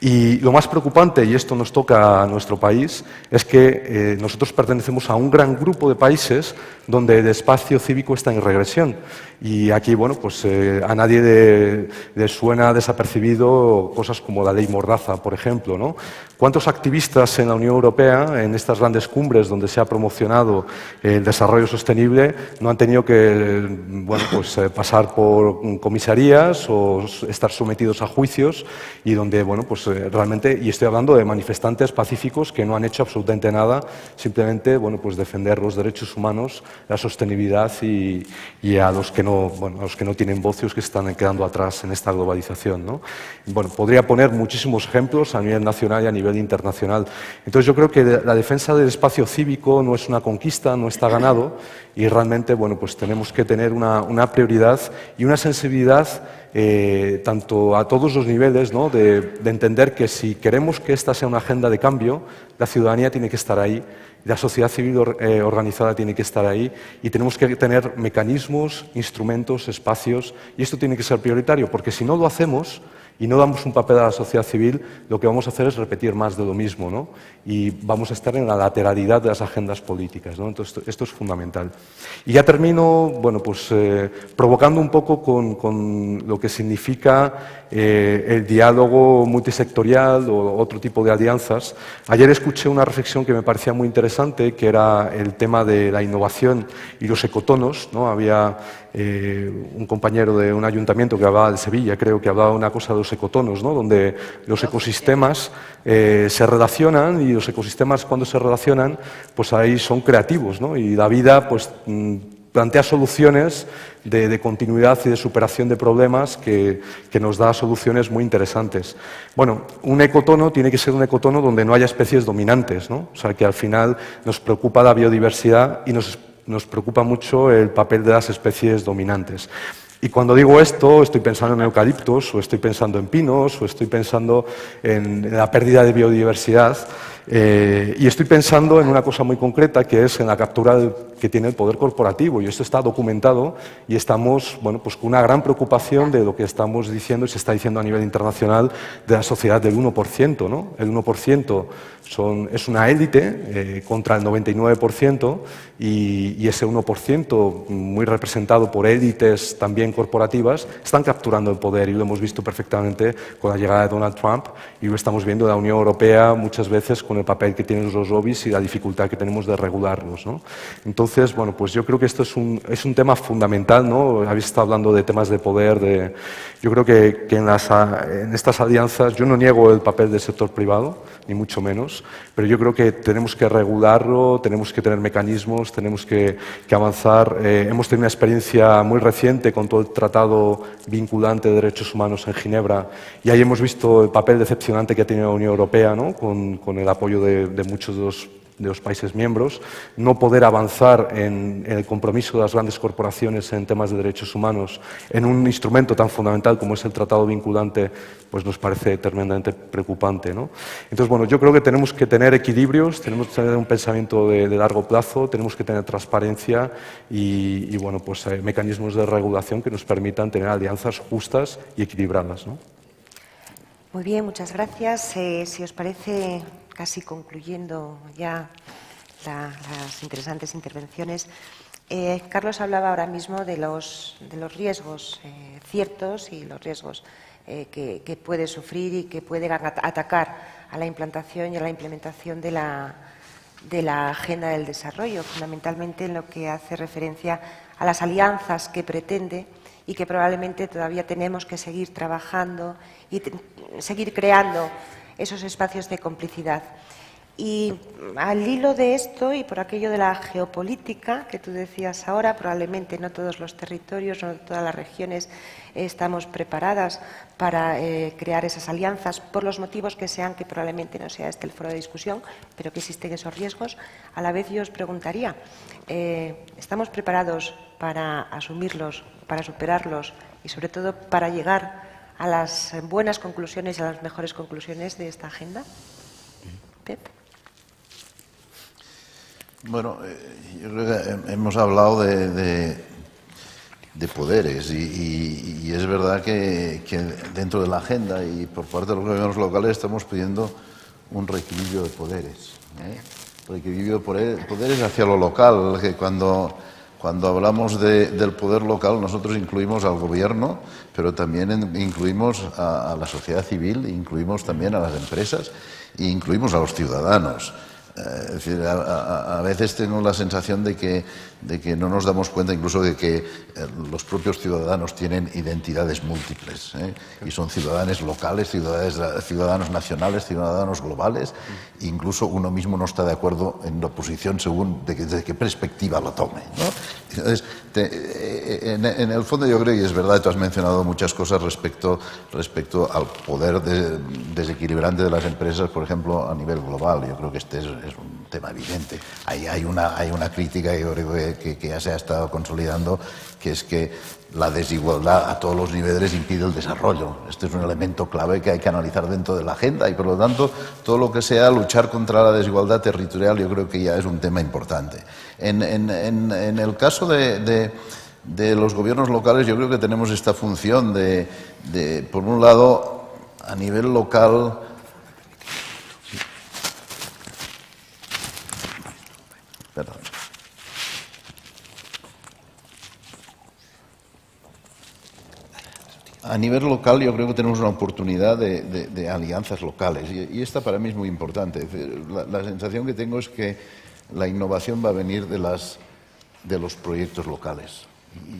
Y lo más preocupante, y esto nos toca a nuestro país, es que nosotros pertenecemos a un gran grupo de países donde el espacio cívico está en regresión. Y aquí, bueno, pues a nadie le suena desapercibido cosas como la ley Mordaza, por ejemplo, ¿no? ¿Cuántos activistas en la Unión Europea, en estas grandes cumbres donde se ha promocionado el desarrollo sostenible, no han tenido que, bueno, pues pasar por comisarías o estar sometidos a juicios, y donde, bueno, pues realmente, y estoy hablando de manifestantes pacíficos que no han hecho absolutamente nada, simplemente, bueno, pues defender los derechos humanos, la sostenibilidad y a los que no, bueno, a los que no tienen voz y los que están quedando atrás en esta globalización, ¿no? Bueno, podría poner muchísimos ejemplos a nivel nacional y a nivel internacional. Entonces yo creo que la defensa del espacio cívico no es una conquista, no está ganado, y realmente, bueno, pues tenemos que tener una prioridad y una sensibilidad tanto a todos los niveles, ¿no?, de entender que si queremos que esta sea una agenda de cambio, la ciudadanía tiene que estar ahí, la sociedad civil organizada tiene que estar ahí, y tenemos que tener mecanismos, instrumentos, espacios, y esto tiene que ser prioritario, porque si no lo hacemos y no damos un papel a la sociedad civil, lo que vamos a hacer es repetir más de lo mismo, ¿no? Y vamos a estar en la lateralidad de las agendas políticas, ¿no? Entonces, esto es fundamental. Y ya termino, bueno, pues provocando un poco con lo que significa el diálogo multisectorial o otro tipo de alianzas. Ayer escuché una reflexión que me parecía muy interesante, que era el tema de la innovación y los ecotonos, ¿no? Había un compañero de un ayuntamiento que hablaba de Sevilla, creo que hablaba una cosa de los ecotonos, ¿no?, donde los ecosistemas se relacionan, y los ecosistemas, cuando se relacionan, pues ahí son creativos, ¿no? Y la vida pues plantea soluciones de continuidad y de superación de problemas que nos da soluciones muy interesantes. Bueno, un ecotono tiene que ser un ecotono donde no haya especies dominantes, ¿no? O sea, que al final nos preocupa la biodiversidad y nos preocupa mucho el papel de las especies dominantes. Y cuando digo esto, estoy pensando en eucaliptos, o estoy pensando en pinos, o estoy pensando en la pérdida de biodiversidad. Y estoy pensando en una cosa muy concreta, que es en la captura que tiene el poder corporativo, y esto está documentado y estamos, bueno, pues con una gran preocupación de lo que estamos diciendo y se está diciendo a nivel internacional de la sociedad del 1%, ¿no? El 1% es una élite contra el 99%, y ese 1%, muy representado por élites también corporativas, están capturando el poder, y lo hemos visto perfectamente con la llegada de Donald Trump, y lo estamos viendo en la Unión Europea muchas veces con el papel que tienen los lobbies y la dificultad que tenemos de regularlos, ¿no? Entonces, bueno, pues yo creo que esto es un tema fundamental, ¿no? Habéis estado hablando de temas de poder, yo creo que en estas alianzas, yo no niego el papel del sector privado, ni mucho menos, pero yo creo que tenemos que regularlo, tenemos que tener mecanismos, tenemos que avanzar. Hemos tenido una experiencia muy reciente con todo el tratado vinculante de derechos humanos en Ginebra, y ahí hemos visto el papel decepcionante que ha tenido la Unión Europea, ¿no? con el apoyo de muchos de los países miembros, no poder avanzar en el compromiso de las grandes corporaciones en temas de derechos humanos en un instrumento tan fundamental como es el tratado vinculante, pues nos parece tremendamente preocupante, ¿no? Entonces, bueno, yo creo que tenemos que tener equilibrios, tenemos que tener un pensamiento de largo plazo, tenemos que tener transparencia y bueno, pues mecanismos de regulación que nos permitan tener alianzas justas y equilibradas, ¿no? Muy bien, muchas gracias. Si os parece, casi concluyendo ya las interesantes intervenciones, Carlos hablaba ahora mismo de los riesgos ciertos y los riesgos que puede sufrir y que pueden atacar a la implantación y a la implementación de la agenda del desarrollo, fundamentalmente en lo que hace referencia a las alianzas que pretende y que probablemente todavía tenemos que seguir trabajando y seguir creando esos espacios de complicidad. Y al hilo de esto y por aquello de la geopolítica que tú decías ahora, probablemente no todos los territorios, no todas las regiones estamos preparadas para crear esas alianzas por los motivos que sean, que probablemente no sea este el foro de discusión, pero que existen esos riesgos. A la vez yo os preguntaría, ¿estamos preparados para asumirlos, para superarlos y sobre todo para llegar a las buenas conclusiones y a las mejores conclusiones de esta agenda? Pep. Bueno, yo creo que hemos hablado de poderes y es verdad que dentro de la agenda y por parte de los gobiernos locales estamos pidiendo un reequilibrio de poderes, reequilibrio de poderes hacia lo local, que cuando hablamos del poder local nosotros incluimos al gobierno, pero también incluimos a la sociedad civil, incluimos también a las empresas e incluimos a los ciudadanos. Es decir, a veces tengo la sensación de que no nos damos cuenta incluso de que los propios ciudadanos tienen identidades múltiples, y son ciudadanos locales, ciudadanos nacionales, ciudadanos globales, e incluso uno mismo no está de acuerdo en la posición según desde qué perspectiva lo tome, ¿no? Entonces, en el fondo yo creo que es verdad, tú has mencionado muchas cosas respecto al poder desequilibrante de las empresas, por ejemplo, a nivel global. Yo creo que este es un tema evidente. Hay una crítica que yo creo que ya se ha estado consolidando, que es que la desigualdad a todos los niveles impide el desarrollo. Este es un elemento clave que hay que analizar dentro de la agenda y, por lo tanto, todo lo que sea luchar contra la desigualdad territorial yo creo que ya es un tema importante. En el caso de los gobiernos locales yo creo que tenemos esta función de por un lado, a nivel local, perdón. A nivel local yo creo que tenemos una oportunidad de alianzas locales y esta para mí es muy importante. La sensación que tengo es que la innovación va a venir de los proyectos locales,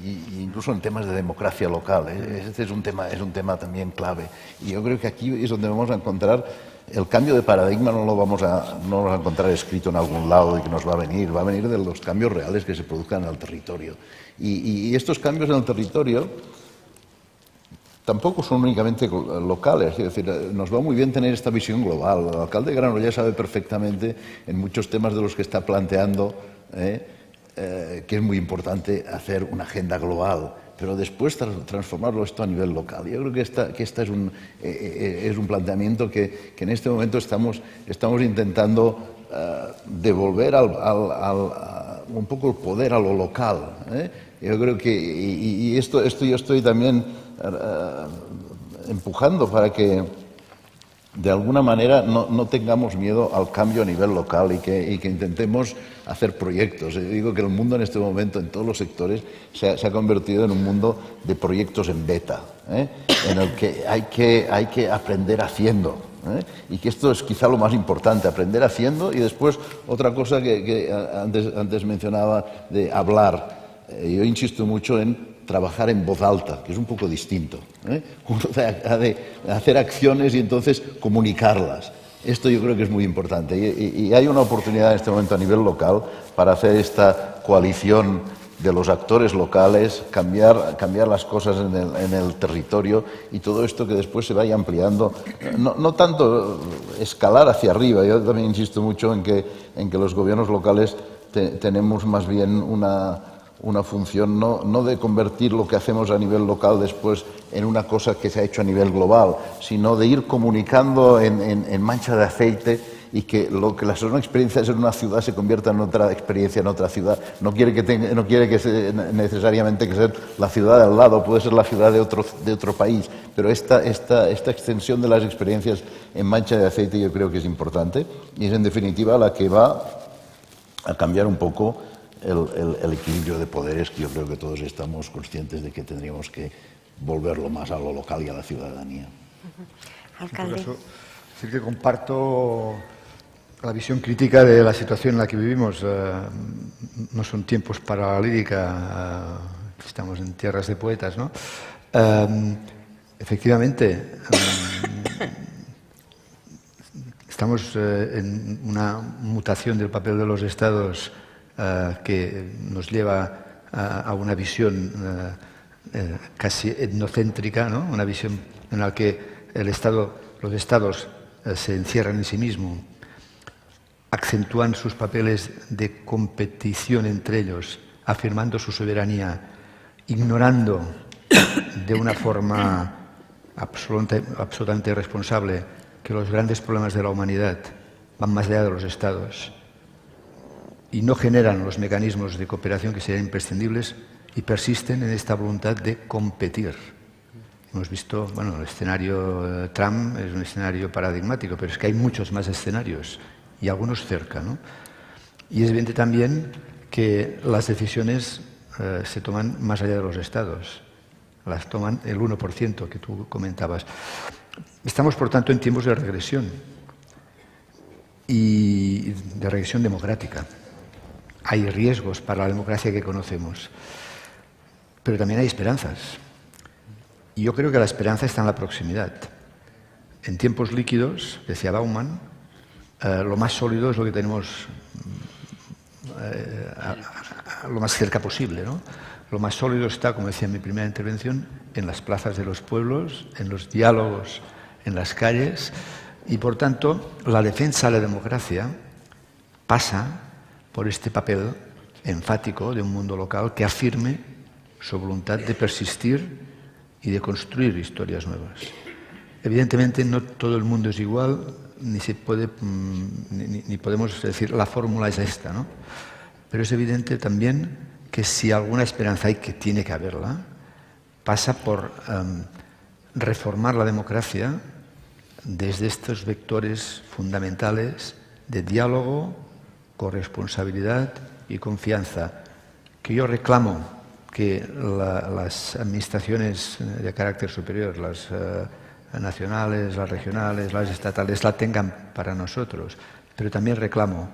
y incluso en temas de democracia local. Este es un tema también clave, y yo creo que aquí es donde vamos a encontrar el cambio de paradigma. No lo vamos a encontrar escrito en algún lado y que nos va a venir de los cambios reales que se produzcan en el territorio, y estos cambios en el territorio tampoco son únicamente locales. Es decir, nos va muy bien tener esta visión global. El alcalde de Granollers sabe perfectamente en muchos temas de los que está planteando que es muy importante hacer una agenda global, pero después transformarlo esto a nivel local. Yo creo que esta es un planteamiento que en este momento estamos intentando devolver un poco el poder a lo local. Yo creo que, y esto yo estoy también empujando para que de alguna manera no tengamos miedo al cambio a nivel local y que intentemos hacer proyectos. Yo digo que el mundo en este momento, en todos los sectores, se ha convertido en un mundo de proyectos en beta, en el que hay que aprender haciendo. Y que esto es quizá lo más importante, aprender haciendo. Y después otra cosa que antes mencionaba de hablar. Yo insisto mucho en trabajar en voz alta, que es un poco distinto. Uno ha de hacer acciones y entonces comunicarlas. Esto yo creo que es muy importante. Y hay una oportunidad en este momento a nivel local para hacer esta coalición de los actores locales, cambiar las cosas en el territorio y todo esto que después se vaya ampliando. No tanto escalar hacia arriba. Yo también insisto mucho en que los gobiernos locales tenemos más bien una función no de convertir lo que hacemos a nivel local después en una cosa que se ha hecho a nivel global, sino de ir comunicando en mancha de aceite y que lo que una experiencia es en una ciudad se convierta en otra experiencia en otra ciudad. No quiere que sea necesariamente que sea la ciudad de al lado, puede ser la ciudad de otro país, pero esta extensión de las experiencias en mancha de aceite yo creo que es importante y es en definitiva la que va a cambiar un poco el equilibrio de poderes que yo creo que todos estamos conscientes de que tendríamos que volverlo más a lo local y a la ciudadanía. Alcalde. En todo caso, decir que comparto la visión crítica de la situación en la que vivimos. No son tiempos para la lírica, estamos en tierras de poetas, ¿no? Efectivamente, estamos en una mutación del papel de los Estados que nos lleva a una visión casi etnocéntrica, ¿no? Una visión en la que los Estados se encierran en sí mismos, acentúan sus papeles de competición entre ellos, afirmando su soberanía, ignorando de una forma absolutamente irresponsable que los grandes problemas de la humanidad van más allá de los Estados y no generan los mecanismos de cooperación que serían imprescindibles y persisten en esta voluntad de competir. Hemos visto, bueno, el escenario Trump es un escenario paradigmático, pero es que hay muchos más escenarios y algunos cerca, ¿no? Y es evidente también que las decisiones se toman más allá de los Estados, las toman el 1% que tú comentabas. Estamos, por tanto, en tiempos de regresión y de regresión democrática. Hay riesgos para la democracia que conocemos, pero también hay esperanzas. Y yo creo que la esperanza está en la proximidad. En tiempos líquidos, decía Bauman, lo más sólido es lo que tenemos lo más cerca posible, ¿no? Lo más sólido está, como decía en mi primera intervención, en las plazas de los pueblos, en los diálogos, en las calles, y por tanto la defensa de la democracia pasa por este papel enfático de un mundo local que afirme su voluntad de persistir y de construir historias nuevas. Evidentemente no todo el mundo es igual, ni podemos decir la fórmula es esta, ¿no? Pero es evidente también que si alguna esperanza hay, que tiene que haberla, pasa por reformar la democracia desde estos vectores fundamentales de diálogo, corresponsabilidad y confianza, que yo reclamo que las administraciones de carácter superior, las nacionales, las regionales, las estatales, la tengan para nosotros, pero también reclamo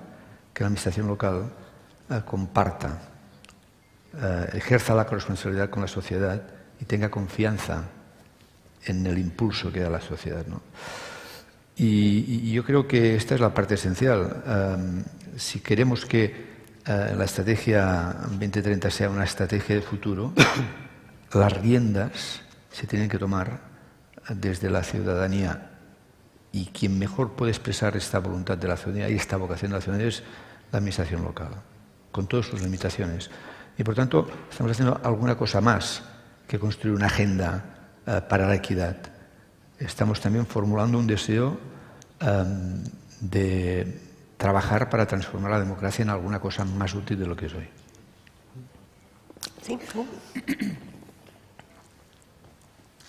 que la administración local comparta, ejerza la corresponsabilidad con la sociedad y tenga confianza en el impulso que da la sociedad, ¿no? Y yo creo que esta es la parte esencial. Si queremos que la estrategia 2030 sea una estrategia de futuro, las riendas se tienen que tomar desde la ciudadanía. Y quien mejor puede expresar esta voluntad de la ciudadanía y esta vocación de la ciudadanía es la administración local, con todas sus limitaciones. Y por tanto, estamos haciendo alguna cosa más que construir una agenda para la equidad. Estamos también formulando un deseo de trabajar para transformar la democracia en alguna cosa más útil de lo que es hoy. Sí.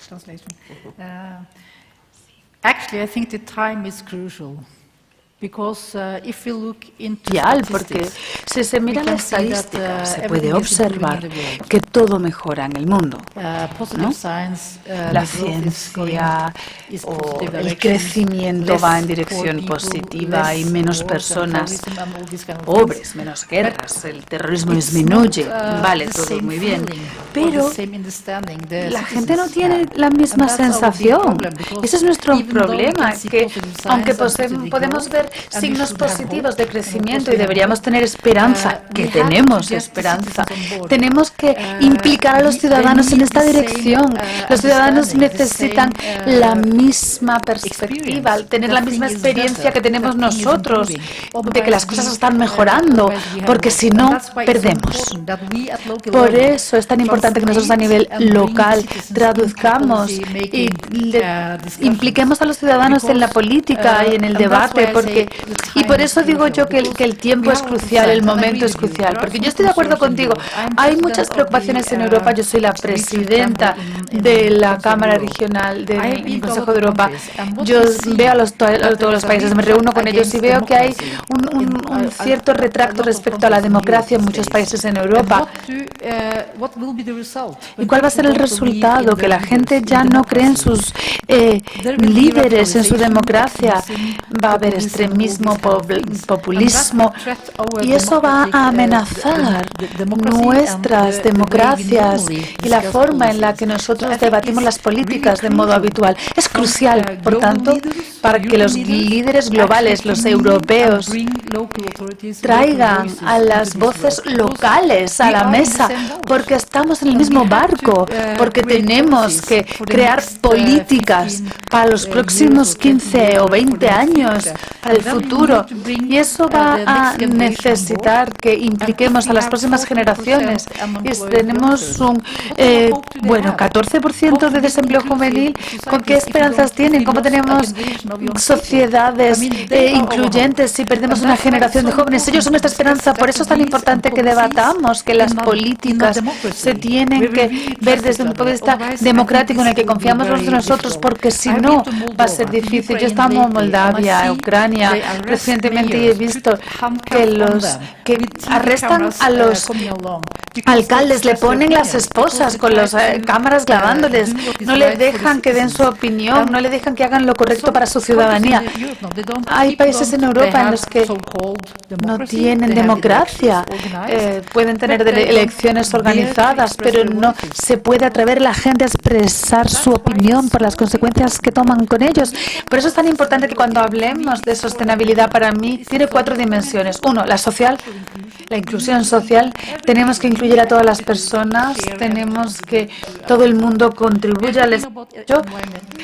Translation. Actually, I think the time is crucial. Because if we look into Porque si se mira la estadística, se puede observar que todo mejora en el mundo, ¿no? La ciencia o el crecimiento va en dirección positiva, hay menos personas pobres, menos guerras, el terrorismo disminuye, vale, todo muy bien. Pero la gente no tiene la misma sensación. Ese es nuestro problema, que aunque podemos ver signos positivos de crecimiento y deberíamos tener esperanza, que tenemos esperanza, tenemos que implicar a los ciudadanos en esta dirección. Los ciudadanos necesitan la misma perspectiva, tener la misma experiencia que tenemos nosotros, de que las cosas están mejorando, porque si no, perdemos. Por eso es tan importante que nosotros a nivel local traduzcamos y impliquemos a los ciudadanos en la política y en el debate, y por eso digo yo que el tiempo es crucial, el momento es crucial, porque yo estoy de acuerdo contigo. Hay muchas preocupaciones en Europa. Yo soy la presidenta de la Cámara Regional del Consejo de Europa. Yo veo a todos los países, me reúno con ellos y veo que hay un cierto retracto respecto a la democracia en muchos países en Europa. ¿Y cuál va a ser el resultado? Que la gente ya no cree en sus líderes, en su democracia. Va a haber extremismo, populismo, y eso va a amenazar nuestras democracias y la forma en la que nosotros debatimos las políticas de modo habitual. Es crucial, por tanto, para que los líderes globales, los europeos, traigan a las voces locales a la mesa, porque estamos en el mismo barco, porque tenemos que crear políticas para los próximos 15 o 20 años, para el futuro. Y eso va a necesitar que impliquemos a las próximas generaciones. Y tenemos un 14% de desempleo juvenil. ¿Con qué esperanzas tienen? ¿Cómo tenemos sociedades incluyentes si perdemos una generación de jóvenes? Ellos son nuestra esperanza. Por eso es tan importante que debatamos que las políticas se tienen que ver desde un punto de vista democrático en el que confiamos nosotros, porque si no va a ser difícil. Yo he estado en Moldavia, Ucrania recientemente y he visto que arrestan a los alcaldes, le ponen las esposas con las cámaras grabándoles, no le dejan que den su opinión, no le dejan que hagan lo correcto para su ciudadanía. Hay países en Europa en los que no tienen democracia, pueden tener elecciones organizadas, pero no se puede atrever la gente a expresar su opinión por las consecuencias que toman con ellos. Por eso es tan importante que cuando hablemos de sostenibilidad, para mí tiene 4 dimensiones. 1, la social, la inclusión social. Tenemos que incluir a todas las personas, tenemos que todo el mundo contribuya al desarrollo.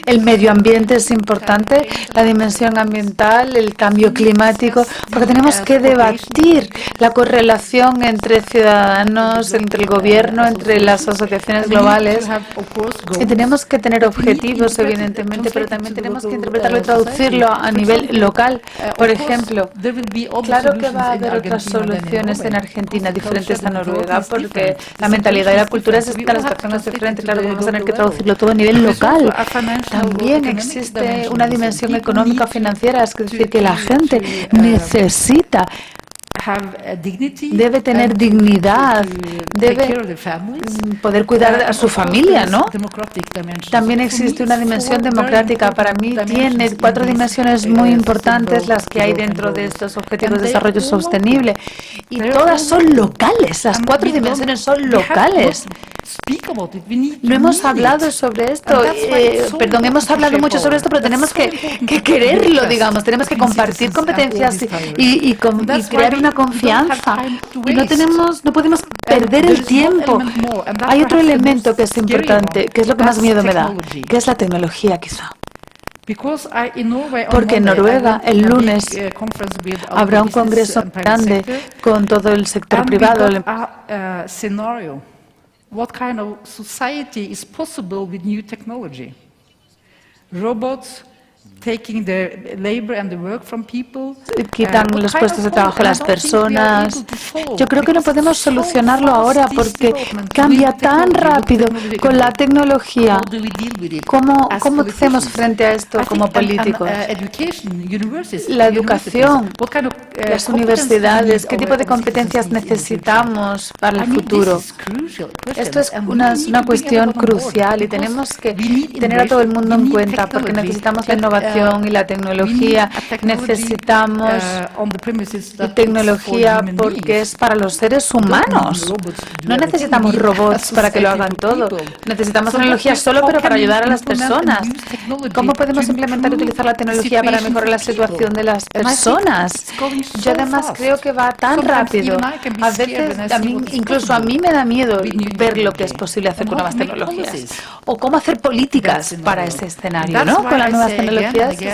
El medio ambiente es importante, la dimensión ambiental, el cambio climático, porque tenemos que debatir la correlación entre ciudadanos, entre el gobierno, entre las asociaciones globales. Y tenemos que tener objetivos, evidentemente, pero también tenemos que interpretarlo y traducirlo a nivel local. Por ejemplo, claro que va a haber otras soluciones en Argentina diferentes a Noruega, porque la mentalidad y la cultura es distinta, las personas diferentes. Claro que vamos a tener que traducirlo todo a nivel local. También existe una dimensión económica financiera, es decir, que la gente necesita, debe tener dignidad, debe poder cuidar a su familia, ¿no? También existe una dimensión democrática. Para mí tiene 4 dimensiones muy importantes las que hay dentro de estos objetivos de desarrollo sostenible, y todas son locales, las 4 dimensiones son locales. No hemos hablado sobre esto, hemos hablado mucho sobre esto, pero tenemos que quererlo, digamos, tenemos que compartir competencias y crear una confianza. Y no podemos perder el tiempo. Hay otro elemento que es importante, que es lo que más miedo me da, que es la tecnología, quizá. Porque en Noruega el lunes habrá un congreso grande con todo el sector privado. what kind of society is possible with new technology. Robots taking the labor and the work from people. Quitan los puestos de trabajo a las personas. Yo creo que no podemos solucionarlo ahora porque cambia tan rápido con la tecnología. ¿Cómo hacemos frente a esto como políticos? La educación, las universidades, ¿qué tipo de competencias necesitamos para el futuro? Esto es una cuestión crucial y tenemos que tener a todo el mundo en cuenta porque necesitamos la innovación y la tecnología. Necesitamos tecnología porque es para los seres humanos. No necesitamos robots para que lo hagan todo. Necesitamos tecnología solo pero para ayudar a las personas. ¿Cómo podemos implementar y utilizar la tecnología para mejorar la situación de las personas? Yo además creo que va tan rápido. A veces, incluso a mí me da miedo ver lo que es posible hacer con nuevas tecnologías. O cómo hacer políticas para ese escenario, ¿no? Con las nuevas tecnologías. Sí.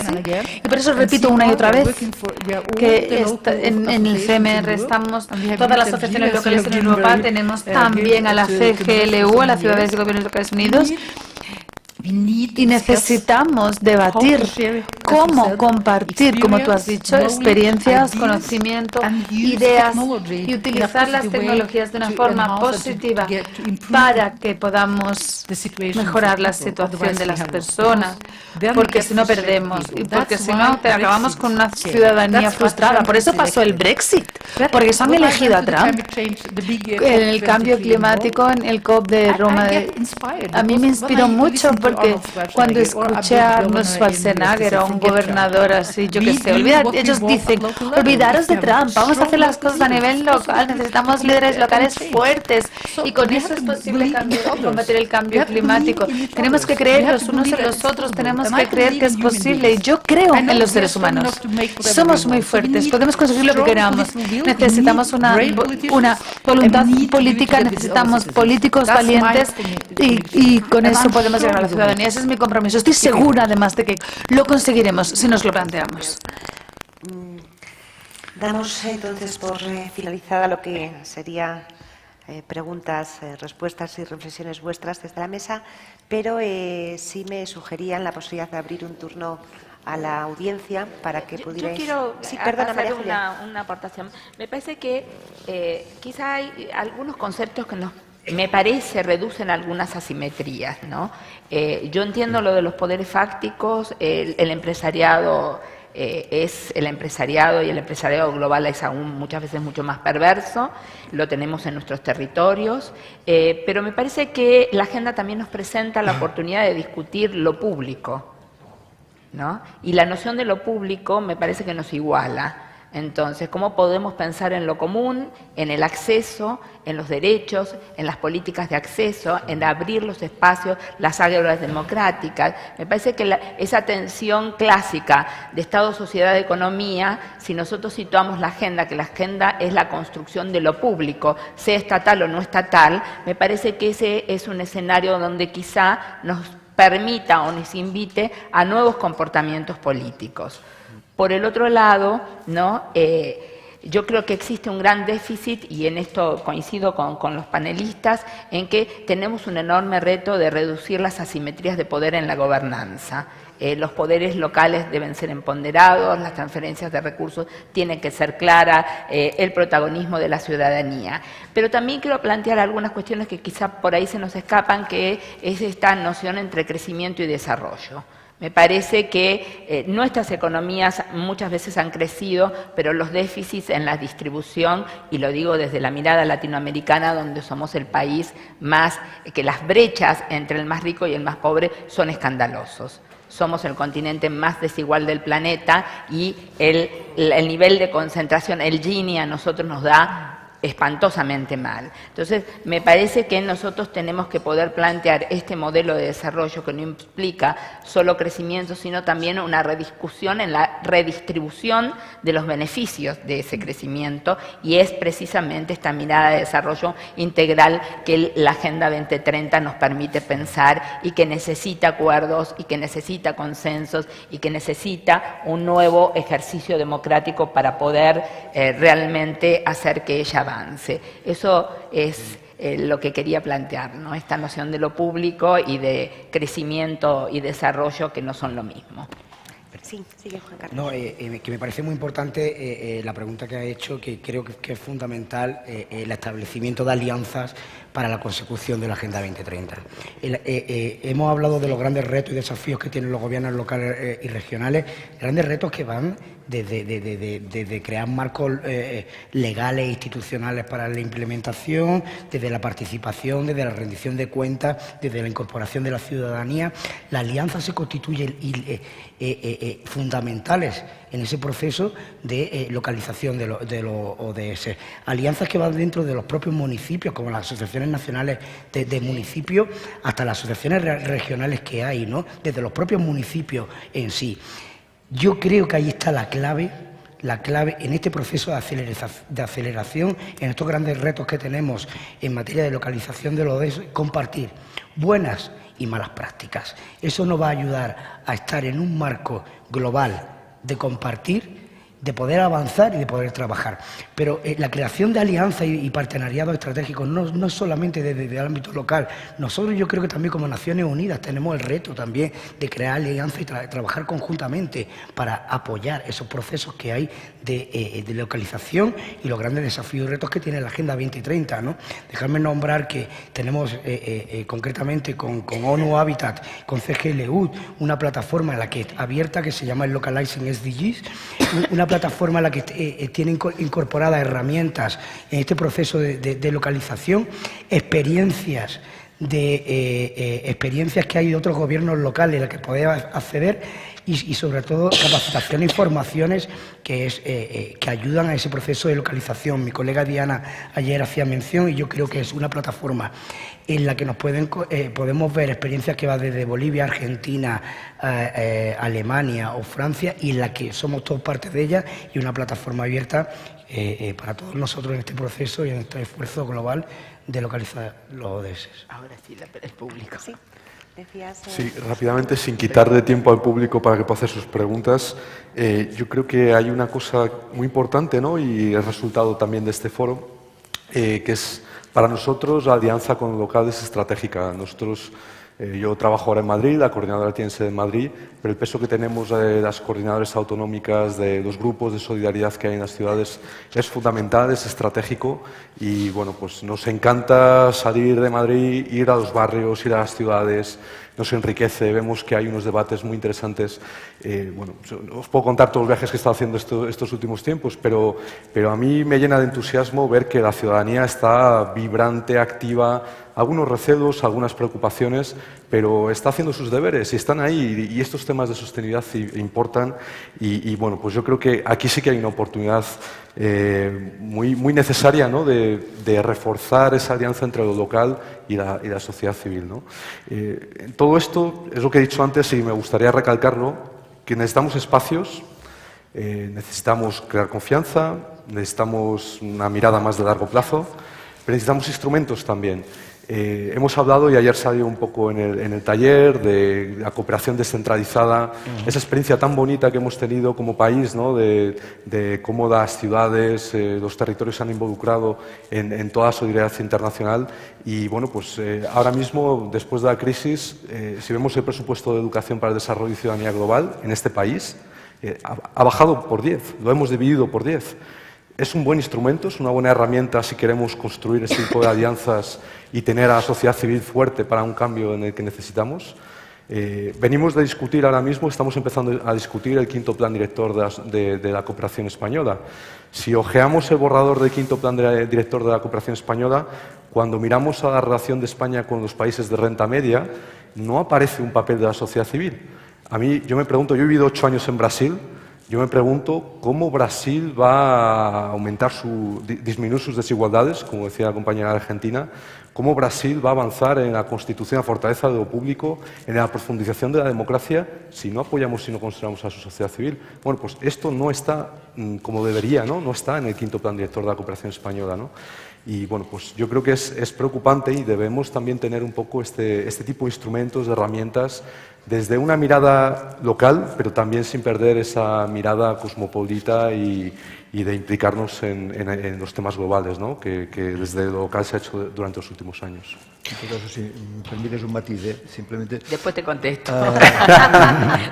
Y por eso repito una y otra vez que en el CMR estamos, todas las asociaciones locales en Europa, tenemos también a la CGLU, a las Ciudades y Gobiernos Locales Unidos, y necesitamos debatir cómo compartir, como tú has dicho, experiencias, conocimiento, ideas y utilizar las tecnologías de una forma positiva para que podamos mejorar la situación de las personas, porque si no perdemos y porque si no acabamos con una ciudadanía frustrada. Por eso pasó el Brexit, porque se han elegido a Trump. El cambio climático en el COP de Roma a mí me inspiró mucho porque cuando escuché a Arnold Schwarzenegger o a un gobernador así, yo qué sé, ellos dicen, olvidaros de Trump, vamos a hacer las cosas a nivel local, necesitamos líderes locales fuertes y con eso es posible combatir el cambio climático. Tenemos que creer los unos en los otros, tenemos que creer que es posible y yo creo en los seres humanos. Somos muy fuertes, podemos conseguir lo que queramos. Necesitamos una voluntad política, necesitamos políticos valientes y con eso podemos llegar a la ciudadanía. Ese es mi compromiso. Estoy segura, además, de que lo conseguiremos si nos lo planteamos. Damos entonces por finalizada lo que sería preguntas, respuestas y reflexiones vuestras desde la mesa, pero sí me sugerían la posibilidad de abrir un turno a la audiencia para que pudierais... Yo quiero hacer una aportación. Me parece que quizá hay algunos conceptos que me parece reducen algunas asimetrías, ¿no? Yo entiendo lo de los poderes fácticos, el empresariado es el empresariado y el empresariado global es aún muchas veces mucho más perverso, lo tenemos en nuestros territorios, pero me parece que la agenda también nos presenta la oportunidad de discutir lo público, ¿no? Y la noción de lo público me parece que nos iguala. Entonces, ¿cómo podemos pensar en lo común, en el acceso, en los derechos, en las políticas de acceso, en abrir los espacios, las áreas democráticas? Me parece que esa tensión clásica de Estado, sociedad, economía, si nosotros situamos la agenda, que la agenda es la construcción de lo público, sea estatal o no estatal, me parece que ese es un escenario donde quizá nos permita o nos invite a nuevos comportamientos políticos. Por el otro lado, ¿no? Yo creo que existe un gran déficit, y en esto coincido con los panelistas, en que tenemos un enorme reto de reducir las asimetrías de poder en la gobernanza. Los poderes locales deben ser empoderados, las transferencias de recursos tienen que ser claras, el protagonismo de la ciudadanía. Pero también quiero plantear algunas cuestiones que quizá por ahí se nos escapan, que es esta noción entre crecimiento y desarrollo. Me parece que nuestras economías muchas veces han crecido, pero los déficits en la distribución, y lo digo desde la mirada latinoamericana, donde somos el país más, que las brechas entre el más rico y el más pobre son escandalosos. Somos el continente más desigual del planeta y el nivel de concentración, el Gini, a nosotros nos da espantosamente mal. Entonces, me parece que nosotros tenemos que poder plantear este modelo de desarrollo que no implica solo crecimiento, sino también una rediscusión en la redistribución de los beneficios de ese crecimiento, y es precisamente esta mirada de desarrollo integral que la Agenda 2030 nos permite pensar, y que necesita acuerdos, y que necesita consensos, y que necesita un nuevo ejercicio democrático para poder realmente hacer que ella avance. Eso es lo que quería plantear, ¿no? Esta noción de lo público y de crecimiento y desarrollo, que no son lo mismo. Sí, sigue Juan Carlos. No, que me parece muy importante la pregunta que ha hecho, que creo que es fundamental el establecimiento de alianzas para la consecución de la Agenda 2030. Hemos hablado de los grandes retos y desafíos que tienen los gobiernos locales y regionales, grandes retos que van desde crear marcos legales e institucionales para la implementación, desde la participación, desde la rendición de cuentas, desde la incorporación de la ciudadanía. Las alianzas se constituyen fundamentales en ese proceso de localización de los ODS. Alianzas que van dentro de los propios municipios, como las asociaciones nacionales de municipios, hasta las asociaciones regionales que hay, ¿no? Desde los propios municipios en sí. Yo creo que ahí está la clave en este proceso de aceleración, en estos grandes retos que tenemos en materia de localización de los ODS, compartir buenas y malas prácticas. Eso nos va a ayudar a estar en un marco global de compartir, de poder avanzar y de poder trabajar. Pero la creación de alianzas y partenariados estratégicos no solamente desde el ámbito local. Nosotros, yo creo que también como Naciones Unidas tenemos el reto también de crear alianzas y trabajar conjuntamente para apoyar esos procesos que hay de localización y los grandes desafíos y retos que tiene la Agenda 2030, ¿no? Dejadme nombrar que tenemos concretamente con ONU Habitat, con CGLU, una plataforma abierta que se llama el Localizing SDGs, una plataforma en la que tiene incorporadas herramientas en este proceso de localización, experiencias que hay de otros gobiernos locales a las que podemos acceder, y sobre todo capacitación e informaciones que ayudan a ese proceso de localización. Mi colega Diana ayer hacía mención, y yo creo que es una plataforma en la que podemos ver experiencias que van desde Bolivia, Argentina, Alemania o Francia, y en la que somos todos parte de ella, y una plataforma abierta para todos nosotros en este proceso y en este esfuerzo global de localizar los ODS. Ahora sí, el público. Sí. Decías, Sí, rápidamente, sin quitarle tiempo al público para que pueda hacer sus preguntas, yo creo que hay una cosa muy importante, ¿no? Y el resultado también de este foro, que es, para nosotros, la alianza con locales es estratégica. Nosotros, yo trabajo ahora en Madrid, la coordinadora tiene sede en Madrid, pero el peso que tenemos de las coordinadoras autonómicas, de los grupos de solidaridad que hay en las ciudades, es fundamental, es estratégico, y bueno, pues nos encanta salir de Madrid, ir a los barrios, ir a las ciudades, nos enriquece, vemos que hay unos debates muy interesantes. Bueno, os puedo contar todos los viajes que he estado haciendo estos últimos tiempos, pero a mí me llena de entusiasmo ver que la ciudadanía está vibrante, activa, algunos recelos, algunas preocupaciones, pero está haciendo sus deberes y están ahí, y estos temas de sostenibilidad importan, y bueno, pues yo creo que aquí sí que hay una oportunidad muy necesaria, ¿no? de reforzar esa alianza entre lo local y la sociedad civil, ¿no? Todo esto es lo que he dicho antes, y me gustaría recalcarlo, que necesitamos espacios, necesitamos crear confianza, necesitamos una mirada más de largo plazo, pero necesitamos instrumentos también. Hemos hablado, y ayer salió un poco en el taller, de la cooperación descentralizada, esa experiencia tan bonita que hemos tenido como país, ¿no? de cómo las ciudades, los territorios se han involucrado en toda la solidaridad internacional. Y bueno, pues ahora mismo, después de la crisis, si vemos el presupuesto de educación para el desarrollo y ciudadanía global en este país, ha bajado por 10, lo hemos dividido por 10. Es un buen instrumento, es una buena herramienta si queremos construir este tipo de alianzas y tener a la sociedad civil fuerte para un cambio en el que necesitamos. Venimos de discutir ahora mismo, estamos empezando a discutir el quinto plan director de la cooperación española. Si ojeamos el borrador del quinto plan director de la cooperación española, cuando miramos a la relación de España con los países de renta media, no aparece un papel de la sociedad civil. A mí, yo me pregunto, yo he vivido 8 años en Brasil. yo me pregunto cómo Brasil va a disminuir sus desigualdades, como decía la compañera argentina, cómo Brasil va a avanzar en la constitución, la fortaleza de lo público, en la profundización de la democracia, si no apoyamos, si no consideramos a su sociedad civil. Bueno, pues esto no está como debería, ¿no? No está en el quinto plan director de la cooperación española, ¿no? Y bueno, pues yo creo que es preocupante y debemos también tener un poco este tipo de instrumentos, de herramientas, desde una mirada local, pero también sin perder esa mirada cosmopolita y de implicarnos en los temas globales, ¿no? que desde lo local se ha hecho durante los últimos años. En todo caso, si me permites un matiz, simplemente... Después te contesto.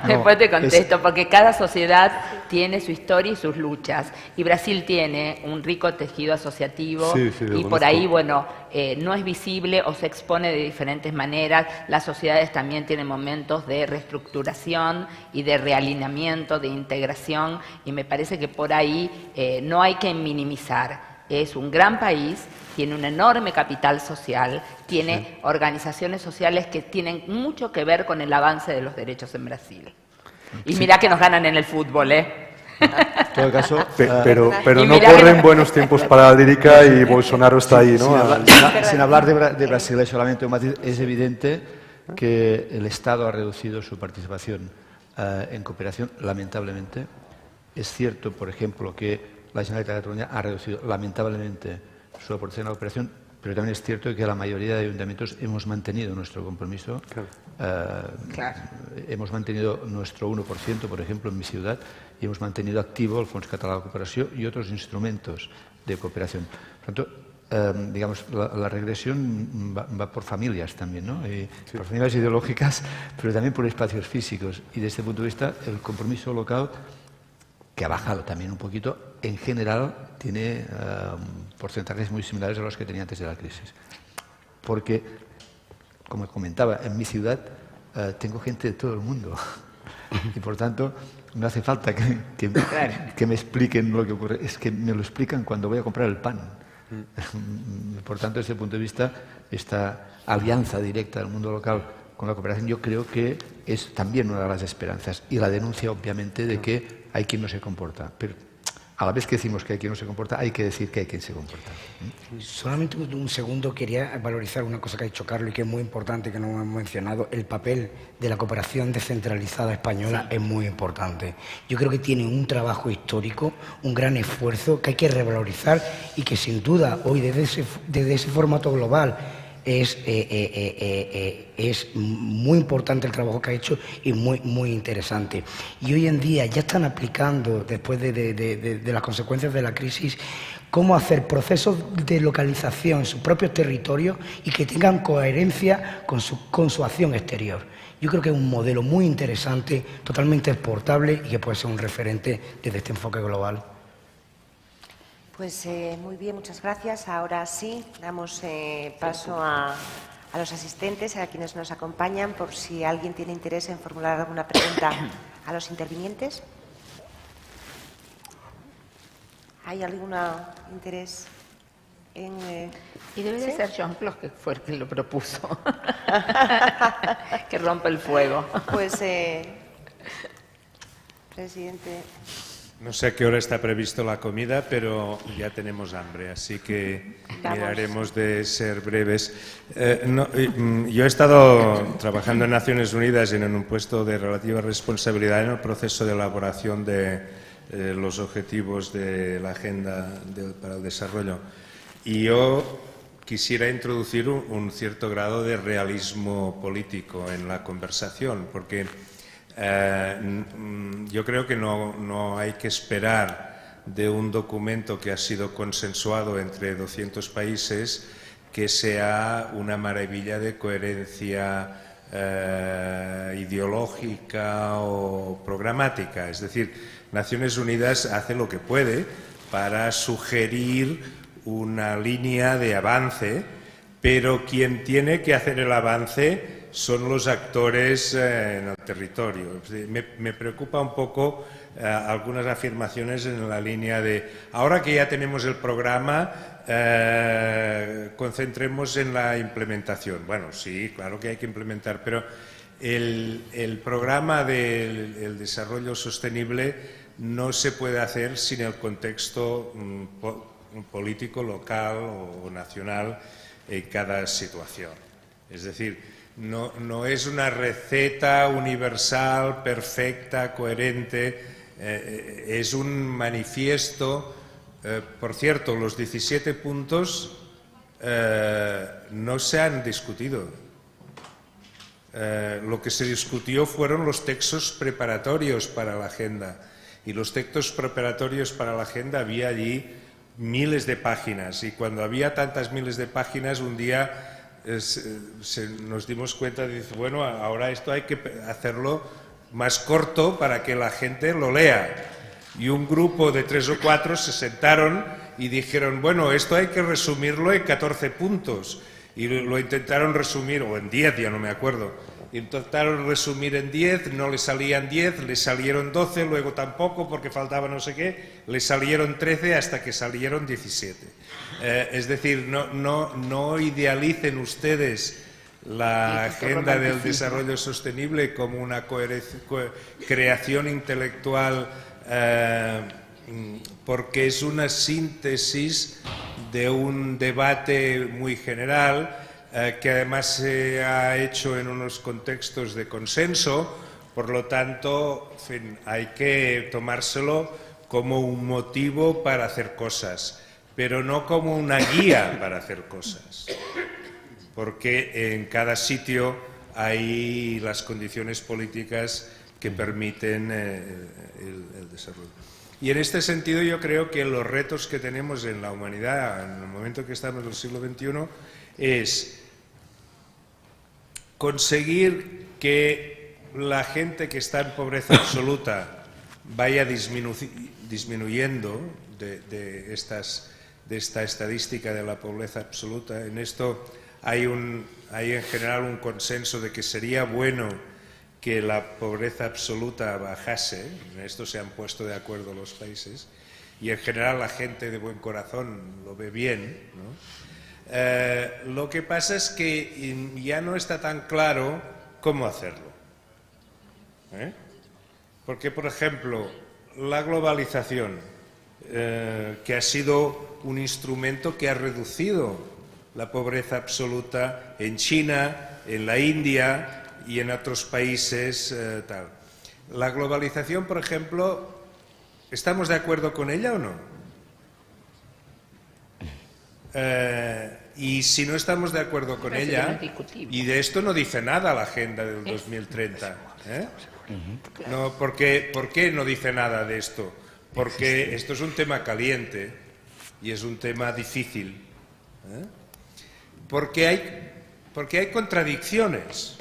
Después te contesto, porque cada sociedad tiene su historia y sus luchas. Y Brasil tiene un rico tejido asociativo y por ahí, bueno, no es visible o se expone de diferentes maneras. Las sociedades también tienen momentos de reestructuración y de realineamiento, de integración, y me parece que por ahí no hay que minimizar. Es un gran país, tiene un enorme capital social, tiene organizaciones sociales que tienen mucho que ver con el avance de los derechos en Brasil. Y mirá que nos ganan en el fútbol, ¿eh? En todo caso, pero no corren buenos tiempos para la lírica y Bolsonaro está ahí, ¿no? Sin hablar de Brasil, solamente un matiz, es evidente que el Estado ha reducido su participación en cooperación, lamentablemente. Es cierto, por ejemplo, que la Generalitat de Cataluña ha reducido lamentablemente su aportación a la cooperación, pero también es cierto que la mayoría de ayuntamientos hemos mantenido nuestro compromiso. Hemos mantenido nuestro 1%, por ejemplo, en mi ciudad, y hemos mantenido activo el Fons Català de Cooperació y otros instrumentos de cooperación. Por tanto, digamos, la regresión va por familias también, ¿no? Por familias ideológicas, pero también por espacios físicos. Y desde este punto de vista, el compromiso local, que ha bajado también un poquito, en general tiene porcentajes muy similares a los que tenía antes de la crisis. Porque, como comentaba, en mi ciudad tengo gente de todo el mundo. Y por tanto, no hace falta que me expliquen lo que ocurre, es que me lo explican cuando voy a comprar el pan. Por tanto, desde ese punto de vista, esta alianza directa del mundo local con la cooperación, yo creo que es también una de las esperanzas. Y la denuncia, obviamente, de que hay quien no se comporta. Pero a la vez que decimos que hay quien no se comporta, hay que decir que hay quien se comporta. Solamente un segundo, quería valorizar una cosa que ha dicho Carlos y que es muy importante, que no hemos mencionado. El papel de la cooperación descentralizada española es muy importante. Yo creo que tiene un trabajo histórico, un gran esfuerzo que hay que revalorizar y que sin duda hoy desde ese formato global es muy importante el trabajo que ha hecho y muy interesante. Y hoy en día ya están aplicando, después de las consecuencias de la crisis, cómo hacer procesos de localización en sus propios territorios y que tengan coherencia con su acción exterior. Yo creo que es un modelo muy interesante, totalmente exportable y que puede ser un referente desde este enfoque global. Pues muy bien, muchas gracias. Ahora sí, damos paso a los asistentes, a quienes nos acompañan, por si alguien tiene interés en formular alguna pregunta a los intervinientes. ¿Hay algún interés en...? Y debe de ser Jean-Claude, que fue el que lo propuso, que rompe el fuego. Pues, presidente... No sé a qué hora está previsto la comida, pero ya tenemos hambre, así que miraremos de ser breves. Yo he estado trabajando en Naciones Unidas en un puesto de relativa responsabilidad en el proceso de elaboración de los objetivos de la Agenda para el Desarrollo. Y yo quisiera introducir un cierto grado de realismo político en la conversación, porque yo creo que no hay que esperar de un documento que ha sido consensuado entre 200 países que sea una maravilla de coherencia ideológica o programática. Es decir, Naciones Unidas hace lo que puede para sugerir una línea de avance, pero quien tiene que hacer el avance son los actores en el territorio. Me preocupa un poco algunas afirmaciones en la línea de ahora que ya tenemos el programa, concentremos en la implementación. Bueno, sí, claro que hay que implementar, pero el programa del desarrollo sostenible no se puede hacer sin el contexto político local o nacional en cada situación. Es decir, no es una receta universal, perfecta, coherente, es un manifiesto. Por cierto, los 17 puntos no se han discutido. Lo que se discutió fueron los textos preparatorios para la agenda. Y los textos preparatorios para la agenda había allí miles de páginas. Y cuando había tantas miles de páginas, un día nos dimos cuenta de, bueno, ahora esto hay que hacerlo más corto para que la gente lo lea. Y un grupo de 3 o 4 se sentaron y dijeron, bueno, esto hay que resumirlo en 14 puntos. Y lo intentaron resumir, o en 10, ya no me acuerdo. Intentaron resumir en 10, no le salían 10, le salieron 12, luego tampoco porque faltaba no sé qué, le salieron 13 hasta que salieron 17. Es decir, no idealicen ustedes la agenda del desarrollo sostenible como una creación intelectual, porque es una síntesis de un debate muy general, que además se ha hecho en unos contextos de consenso. Por lo tanto, en fin, hay que tomárselo como un motivo para hacer cosas, pero no como una guía para hacer cosas, porque en cada sitio hay las condiciones políticas que permiten el desarrollo. Y en este sentido yo creo que los retos que tenemos en la humanidad, en el momento que estamos en el siglo XXI, es conseguir que la gente que está en pobreza absoluta vaya disminuyendo de esta estadística de la pobreza absoluta. En esto hay en general un consenso de que sería bueno que la pobreza absoluta bajase. En esto se han puesto de acuerdo los países y en general la gente de buen corazón lo ve bien, ¿no? Lo que pasa es que ya no está tan claro cómo hacerlo. Porque, por ejemplo, la globalización, que ha sido un instrumento que ha reducido la pobreza absoluta en China, en la India y en otros países, tal. La globalización, por ejemplo, ¿estamos de acuerdo con ella o no? Y si no estamos de acuerdo con ella, y de esto no dice nada la Agenda del 2030, no, ¿por qué no dice nada de esto? Porque esto es un tema caliente y es un tema difícil, porque hay contradicciones.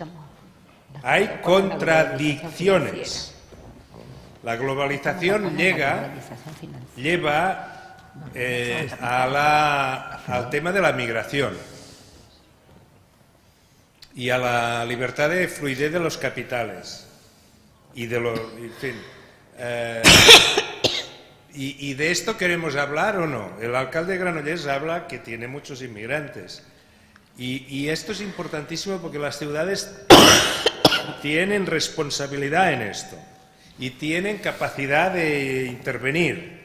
Hay contradicciones. La globalización lleva al tema de la migración y a la libertad de fluidez de los capitales y de y de esto queremos hablar o no. El alcalde de Granollers habla que tiene muchos inmigrantes y esto es importantísimo porque las ciudades tienen responsabilidad en esto y tienen capacidad de intervenir,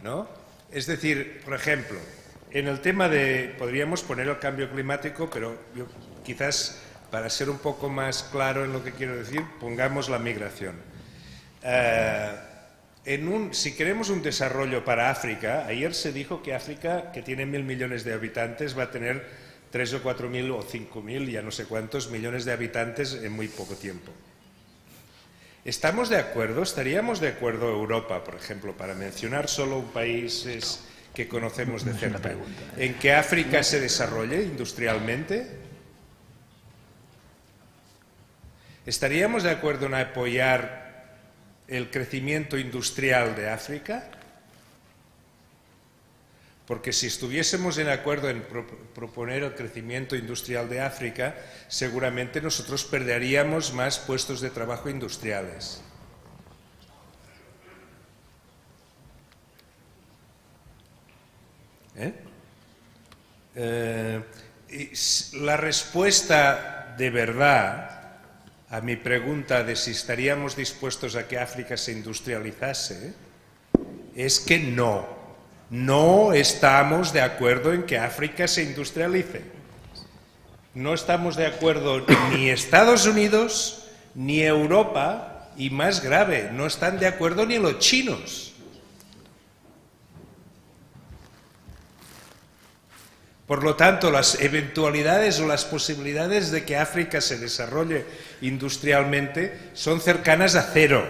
¿no? Es decir, por ejemplo, en el tema podríamos poner el cambio climático, pero yo quizás para ser un poco más claro en lo que quiero decir, pongamos la migración. Si queremos un desarrollo para África, ayer se dijo que África, que tiene 1.000 millones de habitantes, va a tener 3 o 4.000 o 5.000, ya no sé cuántos millones de habitantes en muy poco tiempo. ¿Estamos de acuerdo? ¿Estaríamos de acuerdo Europa, por ejemplo, para mencionar solo un país que conocemos de cerca, en que África se desarrolle industrialmente? ¿Estaríamos de acuerdo en apoyar el crecimiento industrial de África? Porque si estuviésemos en acuerdo en proponer el crecimiento industrial de África, seguramente nosotros perderíamos más puestos de trabajo industriales. La respuesta de verdad a mi pregunta de si estaríamos dispuestos a que África se industrializase, es que no estamos de acuerdo en que África se industrialice. No estamos de acuerdo ni Estados Unidos ni Europa, y más grave, no están de acuerdo ni los chinos. Por lo tanto, las eventualidades o las posibilidades de que África se desarrolle industrialmente son cercanas a cero.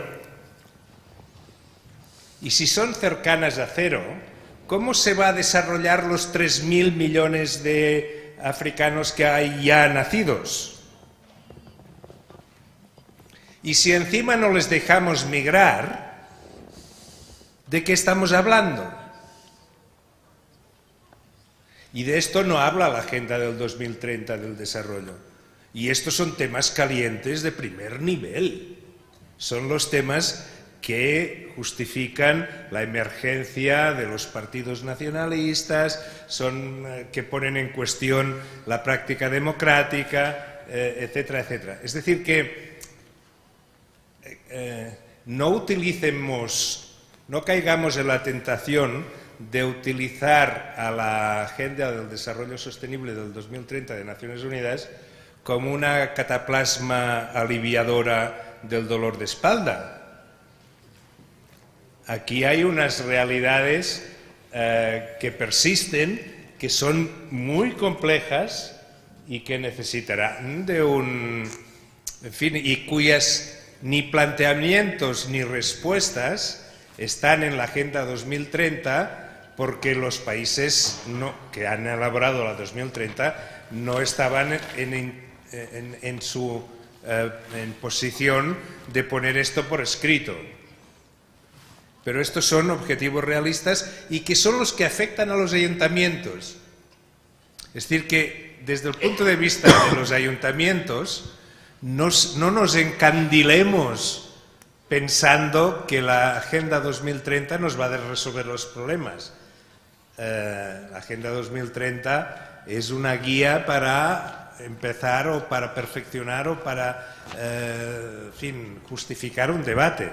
Y si son cercanas a cero, ¿cómo se va a desarrollar los 3.000 millones de africanos que hay ya nacidos? Y si encima no les dejamos migrar, ¿de qué estamos hablando? Y de esto no habla la Agenda del 2030 del desarrollo. Y estos son temas calientes de primer nivel. Son los temas que justifican la emergencia de los partidos nacionalistas, son que ponen en cuestión la práctica democrática, etcétera, etcétera. Es decir, que no caigamos en la tentación de utilizar a la Agenda del Desarrollo Sostenible del 2030 de Naciones Unidas como una cataplasma aliviadora del dolor de espalda. Aquí hay unas realidades que persisten, que son muy complejas y que necesitarán de y cuyas ni planteamientos ni respuestas están en la Agenda 2030, porque los países que han elaborado la 2030 no estaban en posición de poner esto por escrito. Pero estos son objetivos realistas y que son los que afectan a los ayuntamientos. Es decir, que desde el punto de vista de los ayuntamientos no nos encandilemos pensando que la Agenda 2030 nos va a resolver los problemas. La Agenda 2030 es una guía para empezar o para perfeccionar o para justificar un debate.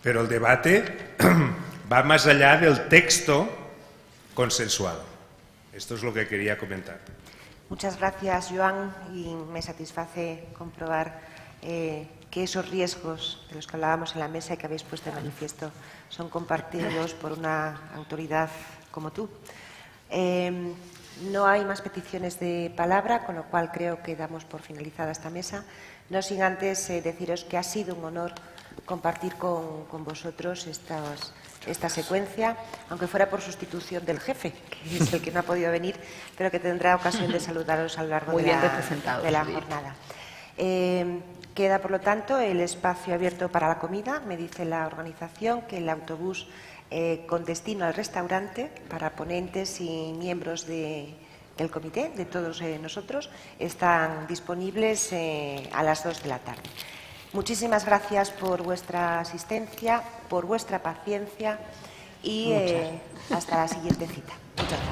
Pero el debate va más allá del texto consensuado. Esto es lo que quería comentar. Muchas gracias, Joan, y me satisface comprobar que esos riesgos de los que hablábamos en la mesa y que habéis puesto de manifiesto son compartidos por una autoridad como tú. No hay más peticiones de palabra, con lo cual creo que damos por finalizada esta mesa. No sin antes deciros que ha sido un honor compartir con vosotros esta secuencia, aunque fuera por sustitución del jefe, que es el que no ha podido venir, pero que tendrá ocasión de saludaros a lo largo de la jornada. Queda, por lo tanto, el espacio abierto para la comida. Me dice la organización que el autobús con destino al restaurante para ponentes y miembros del comité, de todos nosotros, están disponibles a las 2 de la tarde. Muchísimas gracias por vuestra asistencia, por vuestra paciencia y hasta la siguiente cita. Muchas gracias.